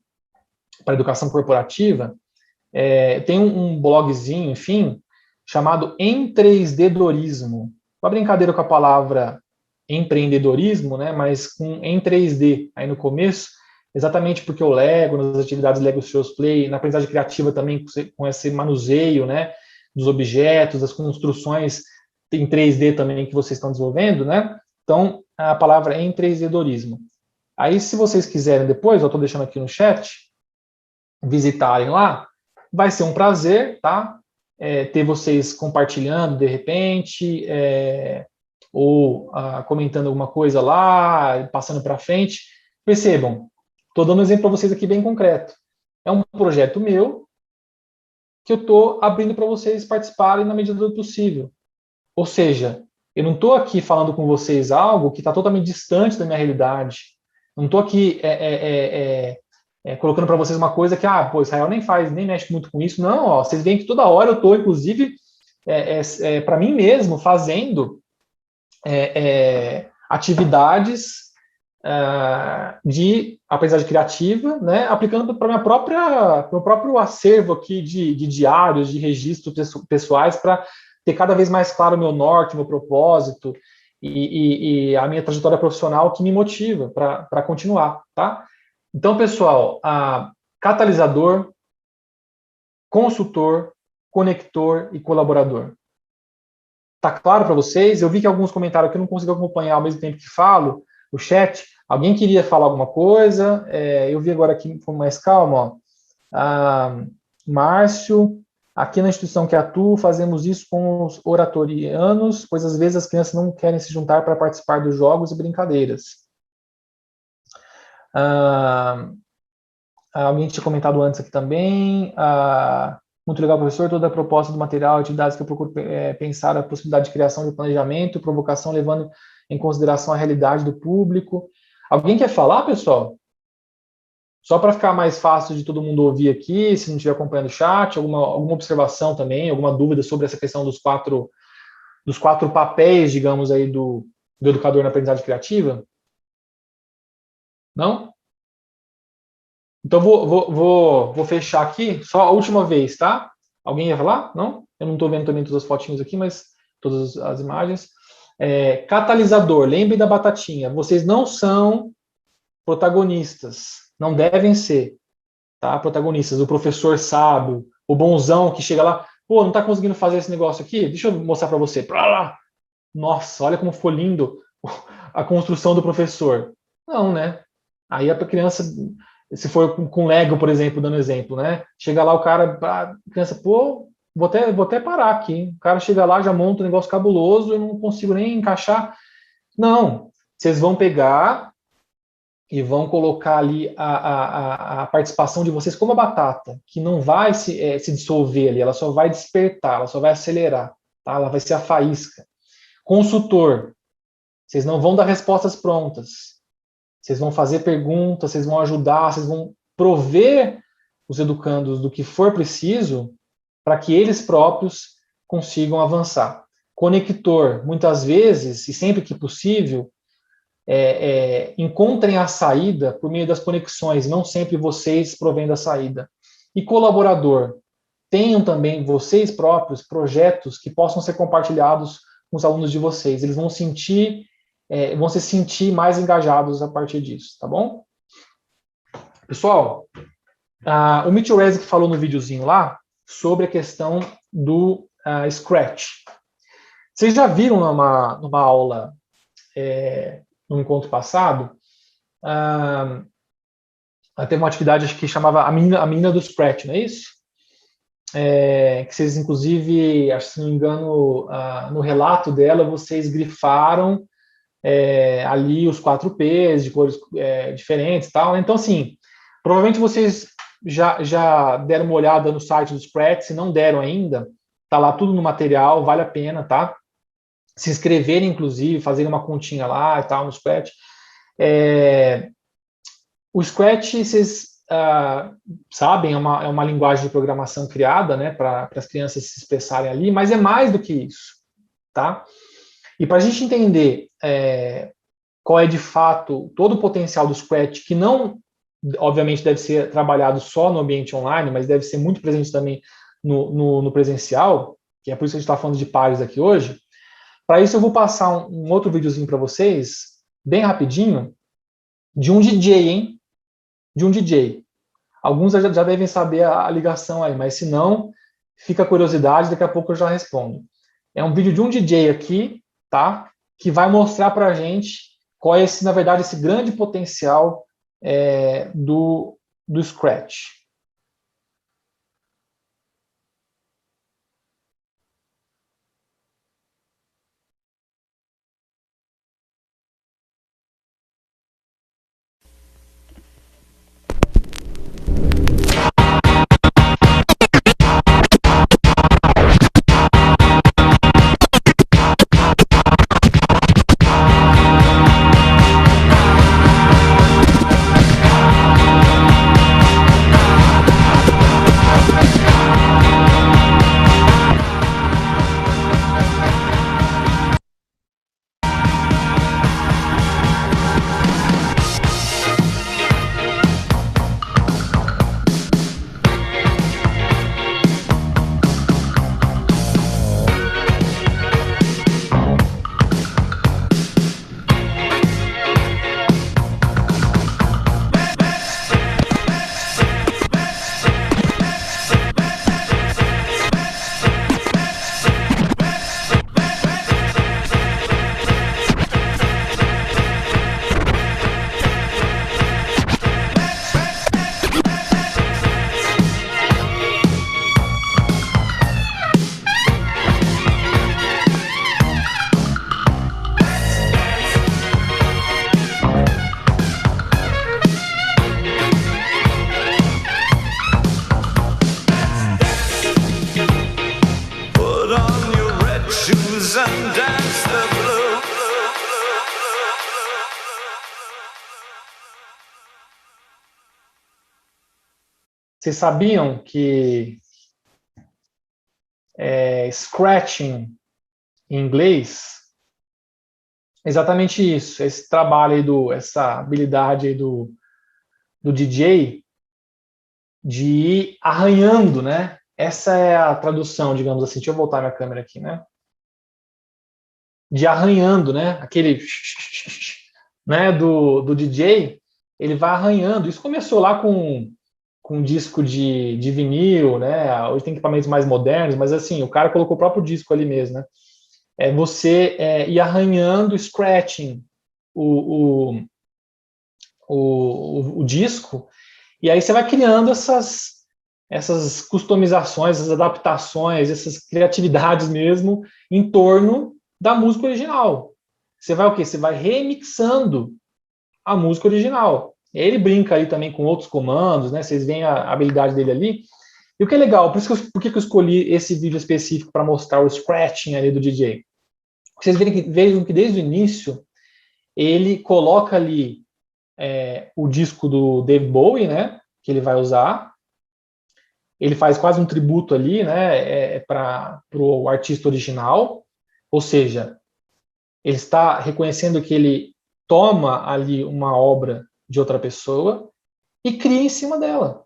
para educação corporativa. Tem um blogzinho, enfim, chamado Em3Ddorismo. Uma brincadeira com a palavra empreendedorismo, né, mas em 3D, aí no começo, exatamente porque o Lego, nas atividades Lego Serious Play, na aprendizagem criativa também, com esse manuseio, né, dos objetos, das construções em 3D também que vocês estão desenvolvendo, né? Então, a palavra é empreendedorismo. Aí, se vocês quiserem depois, eu estou deixando aqui no chat, visitarem lá, vai ser um prazer, tá? Ter vocês compartilhando de repente, ou comentando alguma coisa lá, passando para frente. Percebam, estou dando um exemplo para vocês aqui bem concreto. É um projeto meu que eu estou abrindo para vocês participarem na medida do possível. Ou seja, eu não estou aqui falando com vocês algo que está totalmente distante da minha realidade. Não estou aqui colocando para vocês uma coisa que, Israel nem faz, nem mexe muito com isso. Não, ó, vocês veem que toda hora eu estou, inclusive, para mim mesmo, fazendo atividades de aprendizagem criativa, né, aplicando para meu próprio acervo aqui de diários, de registros pessoais, para ter cada vez mais claro o meu norte, meu propósito e a minha trajetória profissional que me motiva para continuar, tá? Então, pessoal, catalisador, consultor, conector e colaborador. Tá claro para vocês? Eu vi que alguns comentaram que eu não consigo acompanhar ao mesmo tempo que falo, o chat. Alguém queria falar alguma coisa? Eu vi agora aqui com mais calma, ó. Márcio, aqui na instituição que atuo, fazemos isso com os oratorianos, pois às vezes as crianças não querem se juntar para participar dos jogos e brincadeiras. Alguém tinha comentado antes aqui também. Muito legal, professor, toda a proposta do material, atividades que eu procuro pensar a possibilidade de criação de planejamento, provocação, levando em consideração a realidade do público. Alguém quer falar, pessoal? Só para ficar mais fácil de todo mundo ouvir aqui, se não estiver acompanhando o chat, alguma observação também, alguma dúvida sobre essa questão dos quatro papéis, digamos, aí do educador na aprendizagem criativa? Não? Então, vou fechar aqui, só a última vez, tá? Alguém ia falar? Não? Eu não estou vendo também todas as fotinhas aqui, mas todas as imagens. Catalisador, lembre da batatinha. Vocês não são protagonistas, não devem ser, tá? Protagonistas, o professor sábio, o bonzão que chega lá, pô, não está conseguindo fazer esse negócio aqui? Deixa eu mostrar para você. Pra lá. Nossa, olha como ficou lindo a construção do professor. Não, né? Aí a criança, se for com Lego, por exemplo, dando exemplo, né? Chega lá o cara, a criança, pô, vou até parar aqui, hein? O cara chega lá, já monta um negócio cabuloso, eu não consigo nem encaixar. Não, vocês vão pegar e vão colocar ali a participação de vocês como a batata, que não vai se dissolver ali, ela só vai despertar, ela só vai acelerar, tá? Ela vai ser a faísca. Consultor, vocês não vão dar respostas prontas, vocês vão fazer perguntas, vocês vão ajudar, vocês vão prover os educandos do que for preciso para que eles próprios consigam avançar. Conector, muitas vezes, e sempre que possível, encontrem a saída por meio das conexões, não sempre vocês provendo a saída. E colaborador, tenham também vocês próprios projetos que possam ser compartilhados com os alunos de vocês. Eles vão se sentir mais engajados a partir disso, tá bom? Pessoal, o Mitchell Reza que falou no videozinho lá sobre a questão do Scratch. Vocês já viram numa aula, no encontro passado, teve uma atividade acho que chamava a menina do Scratch, não é isso? Que vocês, inclusive, acho que se não me engano, no relato dela, vocês grifaram ali os 4 P's de cores diferentes e tal. Então, assim, provavelmente vocês já deram uma olhada no site do Scratch, se não deram ainda, tá lá tudo no material, vale a pena, tá? Se inscreverem, inclusive, fazerem uma continha lá e tal no Scratch. O Scratch, vocês sabem, é uma linguagem de programação criada, né, para as crianças se expressarem ali, mas é mais do que isso, tá? E para a gente entender qual é, de fato, todo o potencial do Scratch, que não, obviamente, deve ser trabalhado só no ambiente online, mas deve ser muito presente também no presencial, que é por isso que a gente está falando de pares aqui hoje. Para isso, eu vou passar um outro videozinho para vocês, bem rapidinho, de um DJ, hein? de um DJ. Alguns já devem saber a ligação aí, mas se não, fica a curiosidade, daqui a pouco eu já respondo. É um vídeo de um DJ aqui, tá? Que vai mostrar para a gente qual é, na verdade, esse grande potencial do Scratch. Vocês sabiam que scratching em inglês é exatamente isso, esse trabalho aí essa habilidade aí do DJ de ir arranhando, né? Essa é a tradução, digamos assim. Deixa eu voltar minha câmera aqui, né? De arranhando, né? Aquele né, do DJ, ele vai arranhando. Isso começou lá com disco de vinil, né? Hoje tem equipamentos mais modernos, mas assim, o cara colocou o próprio disco ali mesmo, né? Você ir arranhando, scratching o disco, e aí você vai criando essas customizações, essas adaptações, essas criatividades mesmo em torno da música original. Você vai o quê? Você vai remixando a música original. Ele brinca ali também com outros comandos, né? Vocês veem a habilidade dele ali. E o que é legal, por que eu escolhi esse vídeo específico para mostrar o scratching ali do DJ? Vocês vejam que desde o início ele coloca ali o disco do Dave Bowie, né? Que ele vai usar. Ele faz quase um tributo ali, né? Para o artista original. Ou seja, ele está reconhecendo que ele toma ali uma obra de outra pessoa e cria em cima dela.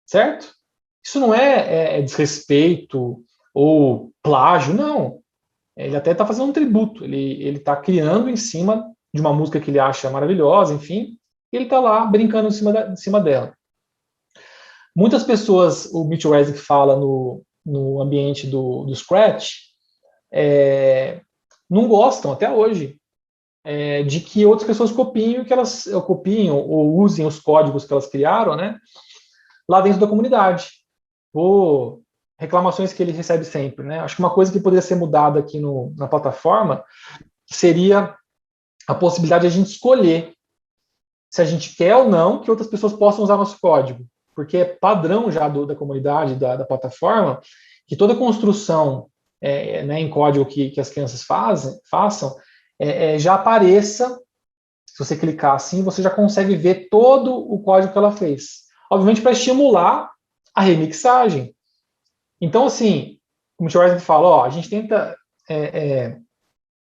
Certo? Isso não é desrespeito ou plágio, não. Ele até está fazendo um tributo, ele está criando em cima de uma música que ele acha maravilhosa, enfim, e ele está lá brincando em cima dela. Muitas pessoas, o Mitch Resnick fala no ambiente do Scratch, não gostam até hoje de que outras pessoas copiem ou usem os códigos que elas criaram, né, lá dentro da comunidade. Ou reclamações que ele recebe sempre, né? Acho que uma coisa que poderia ser mudada aqui na plataforma seria a possibilidade de a gente escolher se a gente quer ou não que outras pessoas possam usar nosso código, porque é padrão já da comunidade, da plataforma, que toda construção né, em código que as crianças façam, já apareça, se você clicar assim, você já consegue ver todo o código que ela fez. Obviamente para estimular a remixagem. Então, assim, como o Charles fala, a gente tenta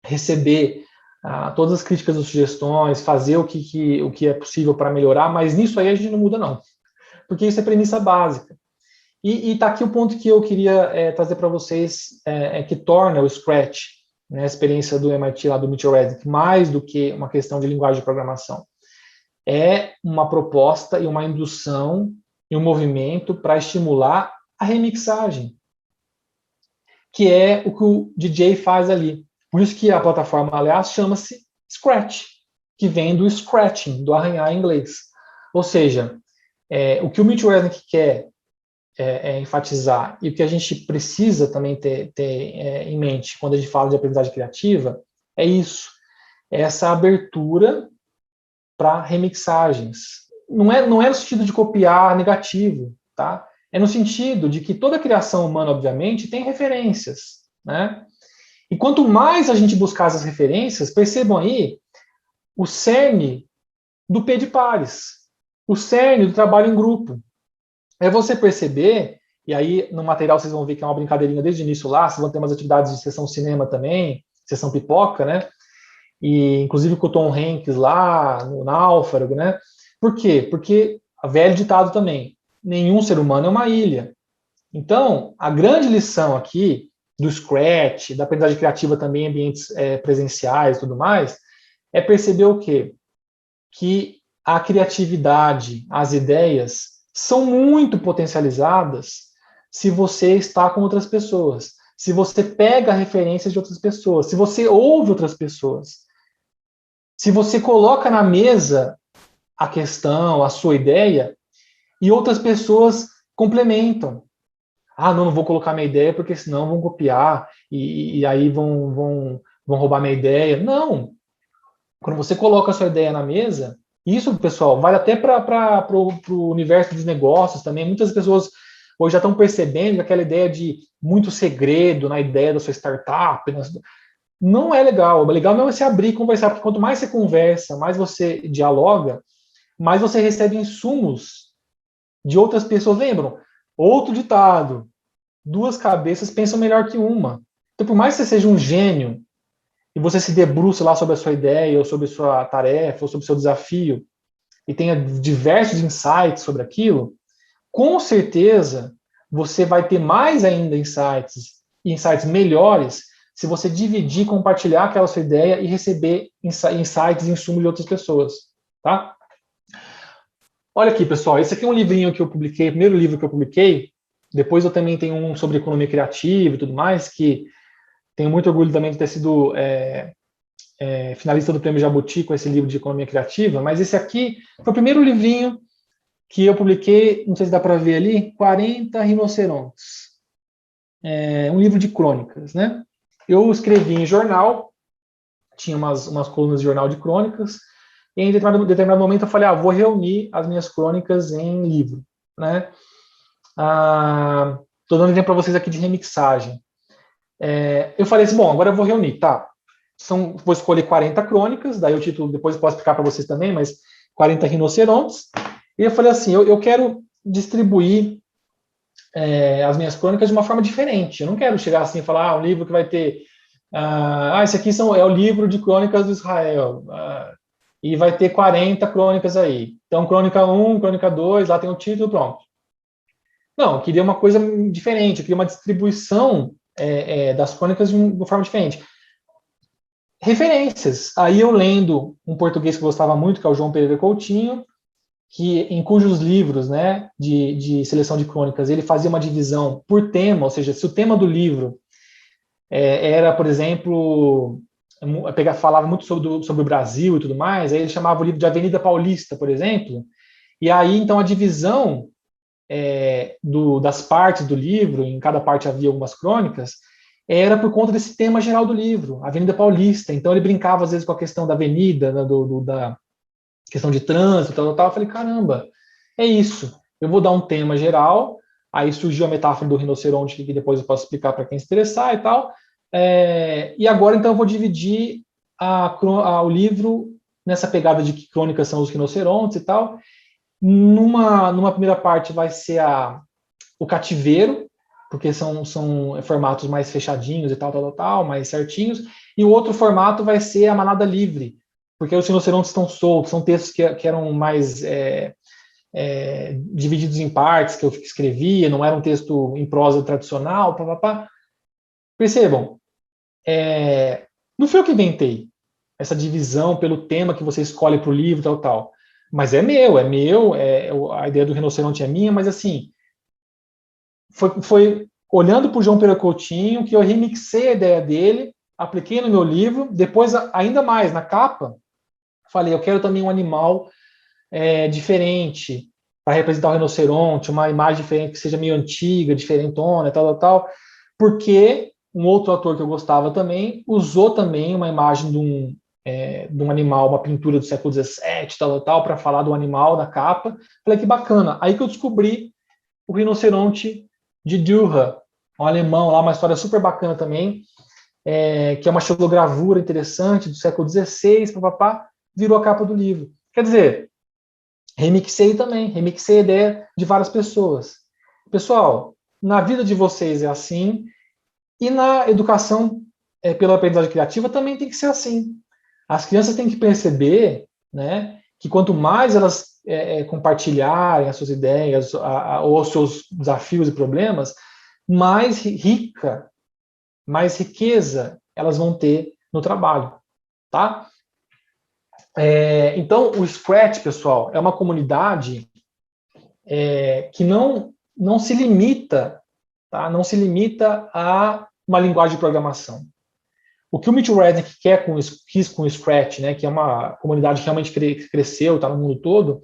receber todas as críticas e sugestões, fazer o que é possível para melhorar, mas nisso aí a gente não muda, não. Porque isso é premissa básica. E está aqui o ponto que eu queria trazer para vocês, que torna o Scratch, né, a experiência do MIT lá do Mitchell Resnick, mais do que uma questão de linguagem de programação. é uma proposta e uma indução e um movimento para estimular a remixagem, que é o que o DJ faz ali. Por isso que a plataforma, aliás, chama-se Scratch, que vem do scratching, do arranhar em inglês. Ou seja, o que o Mitch Resnick quer enfatizar, e o que a gente precisa também ter em mente quando a gente fala de aprendizagem criativa, é isso, essa abertura para remixagens. Não é no sentido de copiar negativo, tá? É no sentido de que toda criação humana, obviamente, tem referências, né? E quanto mais a gente buscar essas referências, percebam aí o cerne do P de pares, o cerne do trabalho em grupo. É você perceber, e aí no material vocês vão ver que é uma brincadeirinha desde o início lá, vocês vão ter umas atividades de sessão cinema também, sessão pipoca, né? E inclusive com o Tom Hanks lá, no Náufrago, né? Por quê? Porque, velho ditado também, nenhum ser humano é uma ilha. Então, a grande lição aqui do Scratch, da aprendizagem criativa também em ambientes presenciais e tudo mais, é perceber o quê? Que a criatividade, as ideias, são muito potencializadas se você está com outras pessoas, se você pega referências de outras pessoas, se você ouve outras pessoas, se você coloca na mesa a questão, a sua ideia, e outras pessoas complementam. Ah, não vou colocar minha ideia porque senão vão copiar e aí vão roubar minha ideia. Não. Quando você coloca a sua ideia na mesa, isso, pessoal, vale até para o universo dos negócios também. Muitas pessoas hoje já estão percebendo que aquela ideia de muito segredo na ideia da sua startup não é legal. O legal não é se abrir e conversar, porque quanto mais você conversa, mais você dialoga, mais você recebe insumos de outras pessoas. Lembram? Outro ditado: duas cabeças pensam melhor que uma. Então, por mais que você seja um gênio e você se debruce lá sobre a sua ideia, ou sobre a sua tarefa, ou sobre o seu desafio, e tenha diversos insights sobre aquilo, com certeza você vai ter mais ainda insights melhores, se você dividir, compartilhar aquela sua ideia e receber insights e insumos de outras pessoas, tá? Olha aqui, pessoal, esse aqui é um livrinho que eu publiquei, o primeiro livro que eu publiquei. Depois eu também tenho um sobre economia criativa e tudo mais, que tenho muito orgulho também de ter sido finalista do Prêmio Jabuti com esse livro de economia criativa, mas esse aqui foi o primeiro livrinho que eu publiquei, não sei se dá para ver ali, 40 rinocerontes. Um livro de crônicas, né? Eu escrevi em jornal, tinha umas colunas de jornal de crônicas, e em determinado momento eu falei, vou reunir as minhas crônicas em livro, né? Estou dando exemplo para vocês aqui de remixagem. Eu falei assim, bom, agora eu vou reunir, tá? Vou escolher 40 crônicas, daí o título depois eu posso explicar para vocês também, mas 40 rinocerontes. E eu falei assim, eu quero distribuir as minhas crônicas de uma forma diferente. Eu não quero chegar assim e falar, um livro que vai ter... esse aqui é o livro de crônicas do Israel. E vai ter 40 crônicas aí. Então, crônica 1, crônica 2, lá tem o título, pronto. Não, eu queria uma coisa diferente, eu queria uma distribuição das crônicas de uma forma diferente. Referências. Aí eu lendo um português que eu gostava muito, que é o João Pereira Coutinho, em cujos livros, né, de seleção de crônicas, ele fazia uma divisão por tema, ou seja, se o tema do livro era, por exemplo, falava muito sobre o Brasil e tudo mais, aí ele chamava o livro de Avenida Paulista, por exemplo, e aí, então, a divisão das partes do livro, em cada parte havia algumas crônicas, era por conta desse tema geral do livro, Avenida Paulista. Então, ele brincava, às vezes, com a questão da avenida, da questão de trânsito, tal. Eu falei, caramba, é isso. Eu vou dar um tema geral, aí surgiu a metáfora do rinoceronte, que depois eu posso explicar para quem se interessar e tal. E agora, então, eu vou dividir o livro nessa pegada de que crônicas são os rinocerontes e tal. Numa primeira parte vai ser o cativeiro, porque são formatos mais fechadinhos e tal, mais certinhos. E o outro formato vai ser a manada livre, porque os rinocerontes estão soltos, são textos que eram mais divididos em partes, que eu escrevia, não era um texto em prosa tradicional, Percebam, não foi eu que inventei essa divisão pelo tema que você escolhe para o livro, tal. Mas é meu, a ideia do rinoceronte é minha, mas assim, foi olhando para o João Pedro Coutinho que eu remixei a ideia dele, apliquei no meu livro, depois, ainda mais, na capa, falei, eu quero também um animal diferente, para representar o rinoceronte, uma imagem diferente, que seja meio antiga, diferentona, tal, porque um outro autor que eu gostava também usou também uma imagem de um animal, uma pintura do século XVII, tal, para falar do animal na capa. Falei, que bacana. Aí que eu descobri o rinoceronte de Dürer, um alemão lá, uma história super bacana também, que é uma xilogravura interessante do século XVI, virou a capa do livro. Quer dizer, remixei a ideia de várias pessoas. Pessoal, na vida de vocês é assim, e na educação pela aprendizagem criativa também tem que ser assim. As crianças têm que perceber, né, que quanto mais elas compartilharem as suas ideias ou os seus desafios e problemas, mais riqueza elas vão ter no trabalho, tá? Então, o Scratch, pessoal, é uma comunidade que não se limita, tá? Não se limita a uma linguagem de programação. O que o Mitchell Resnick quis com o Scratch, né, que é uma comunidade que realmente cresceu, está no mundo todo,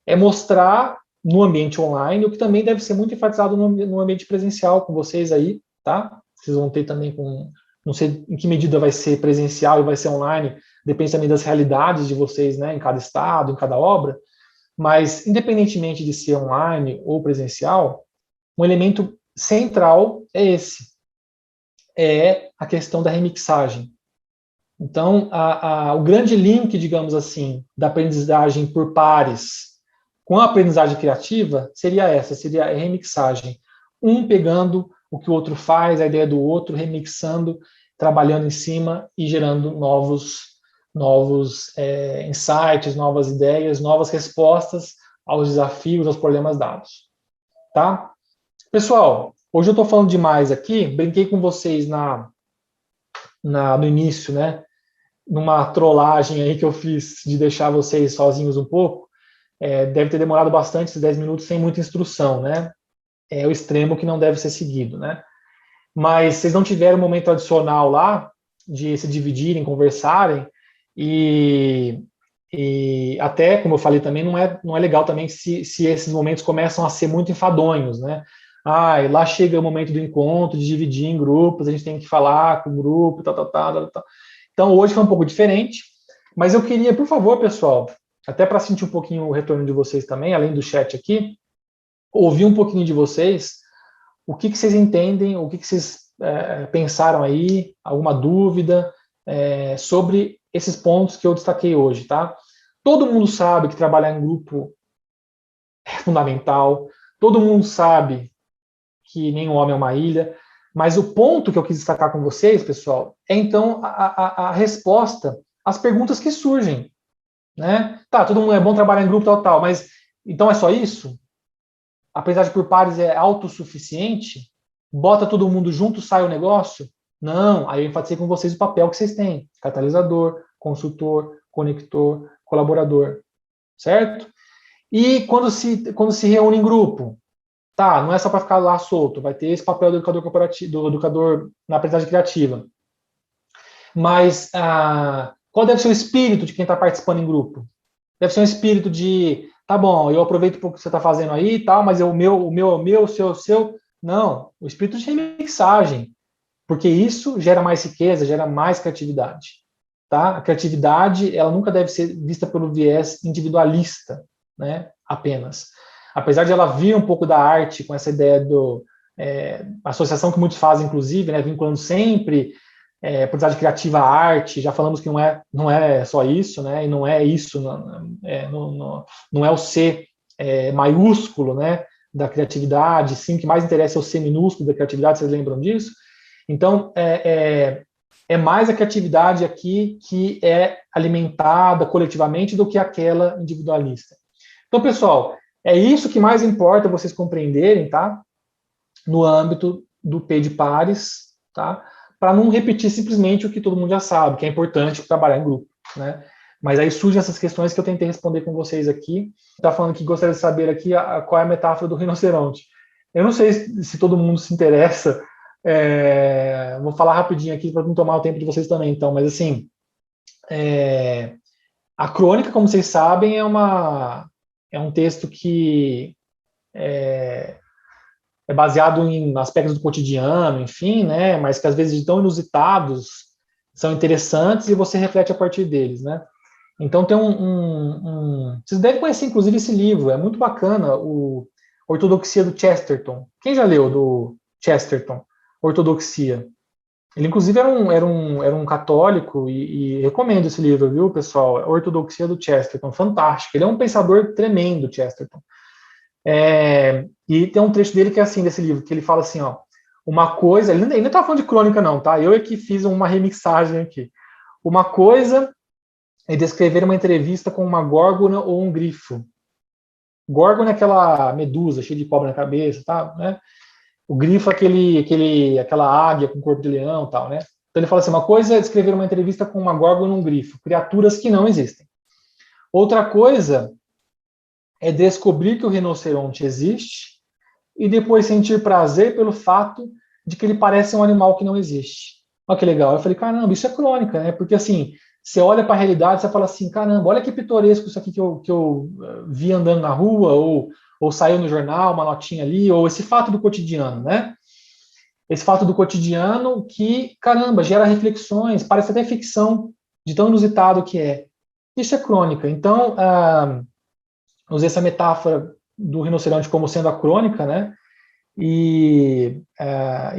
é mostrar no ambiente online o que também deve ser muito enfatizado no ambiente presencial com vocês aí, tá? Vocês vão ter também não sei em que medida vai ser presencial e vai ser online, depende também das realidades de vocês, né, em cada estado, em cada obra, mas independentemente de ser online ou presencial, um elemento central é esse, é a questão da remixagem. Então, o grande link, digamos assim, da aprendizagem por pares com a aprendizagem criativa seria a remixagem. Um pegando o que o outro faz, a ideia do outro, remixando, trabalhando em cima e gerando novos insights, novas ideias, novas respostas aos desafios, aos problemas dados. Tá? Pessoal, hoje eu estou falando demais aqui, brinquei com vocês no início, né? Numa trollagem aí que eu fiz de deixar vocês sozinhos um pouco, deve ter demorado bastante, esses 10 minutos, sem muita instrução, né? É o extremo que não deve ser seguido, né? Mas vocês não tiveram um momento adicional lá, de se dividirem, conversarem, e até, como eu falei também, não é legal também se esses momentos começam a ser muito enfadonhos, né? E lá chega o momento do encontro, de dividir em grupos, a gente tem que falar com o grupo, tal. Então, hoje foi um pouco diferente, mas eu queria, por favor, pessoal, até para sentir um pouquinho o retorno de vocês também, além do chat aqui, ouvir um pouquinho de vocês, o que vocês entendem, o que vocês pensaram aí, alguma dúvida sobre esses pontos que eu destaquei hoje, tá? Todo mundo sabe que trabalhar em grupo é fundamental, todo mundo sabe que nenhum homem é uma ilha, mas o ponto que eu quis destacar com vocês, pessoal, é então a resposta às perguntas que surgem, né? Tá, todo mundo é bom trabalhar em grupo, tal, mas então é só isso? Apesar de por pares é autossuficiente? Bota todo mundo junto, sai o negócio? Não, aí eu enfatizei com vocês o papel que vocês têm: catalisador, consultor, conector, colaborador, certo? E quando se reúne em grupo, tá, não é só para ficar lá solto, vai ter esse papel do educador corporativo, do educador na aprendizagem criativa. Mas qual deve ser o espírito de quem está participando em grupo? Deve ser um espírito de, tá bom, eu aproveito um pouco que você está fazendo aí e tal, mas o meu, o seu. Não, o espírito de remixagem, porque isso gera mais riqueza, gera mais criatividade. Tá? A criatividade, ela nunca deve ser vista pelo viés individualista, né, apenas. Apesar de ela vir um pouco da arte com essa ideia associação que muitos fazem, inclusive, né, vinculando sempre aprendizagem criativa à arte, já falamos que não é só isso, né, e não é isso, não é o C maiúsculo, né, da criatividade, sim, o que mais interessa é o C minúsculo da criatividade, vocês lembram disso? Então, é mais a criatividade aqui que é alimentada coletivamente do que aquela individualista. Então, pessoal, é isso que mais importa vocês compreenderem, tá? No âmbito do P de pares, tá? Para não repetir simplesmente o que todo mundo já sabe, que é importante trabalhar em grupo, né? Mas aí surgem essas questões que eu tentei responder com vocês aqui. Está falando que gostaria de saber aqui qual é a metáfora do rinoceronte. Eu não sei se todo mundo se interessa. Vou falar rapidinho aqui para não tomar o tempo de vocês também, então. Mas assim, a crônica, como vocês sabem, é um texto que é baseado em aspectos do cotidiano, enfim, né? Mas que às vezes tão inusitados são interessantes e você reflete a partir deles, né? Então tem vocês devem conhecer, inclusive, esse livro, é muito bacana, o Ortodoxia do Chesterton. Quem já leu do Chesterton? Ortodoxia. Ele, inclusive, era um católico e recomendo esse livro, viu, pessoal? Ortodoxia do Chesterton, fantástico. Ele é um pensador tremendo, Chesterton. E tem um trecho dele que é assim, desse livro, que ele fala assim, ó, uma coisa, ele não está falando de crônica não, tá? Eu é que fiz uma remixagem aqui. Uma coisa é descrever uma entrevista com uma górgona ou um grifo. Górgona é aquela medusa cheia de cobra na cabeça, tá? Né? O grifo é aquela águia com corpo de leão, tal, né? Então ele fala assim, uma coisa é descrever uma entrevista com uma górgona ou um grifo, criaturas que não existem. Outra coisa é descobrir que o rinoceronte existe e depois sentir prazer pelo fato de que ele parece um animal que não existe. Olha que legal. Eu falei, caramba, isso é crônica, né? Porque assim, você olha para a realidade, você fala assim, caramba, olha que pitoresco isso aqui que eu vi andando na rua, ou saiu no jornal, uma notinha ali, ou esse fato do cotidiano, né? Esse fato do cotidiano que, caramba, gera reflexões, parece até ficção, de tão inusitado que é. Isso é crônica. Então, usei essa metáfora do rinoceronte como sendo a crônica, né? E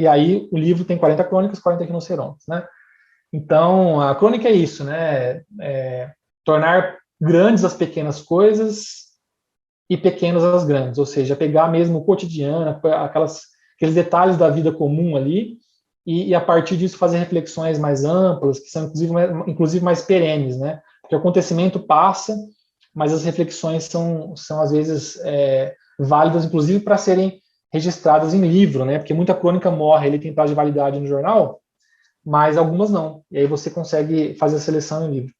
aí o livro tem 40 crônicas, 40 rinocerontes, né? Então, a crônica é isso, né? Tornar grandes as pequenas coisas e pequenas as grandes, ou seja, pegar mesmo o cotidiano, aqueles detalhes da vida comum ali, e a partir disso fazer reflexões mais amplas, que são inclusive mais perenes, né? Porque o acontecimento passa, mas as reflexões são às vezes válidas, inclusive para serem registradas em livro, né? Porque muita crônica morre, ele tem prazo de validade no jornal, mas algumas não. E aí você consegue fazer a seleção em livro.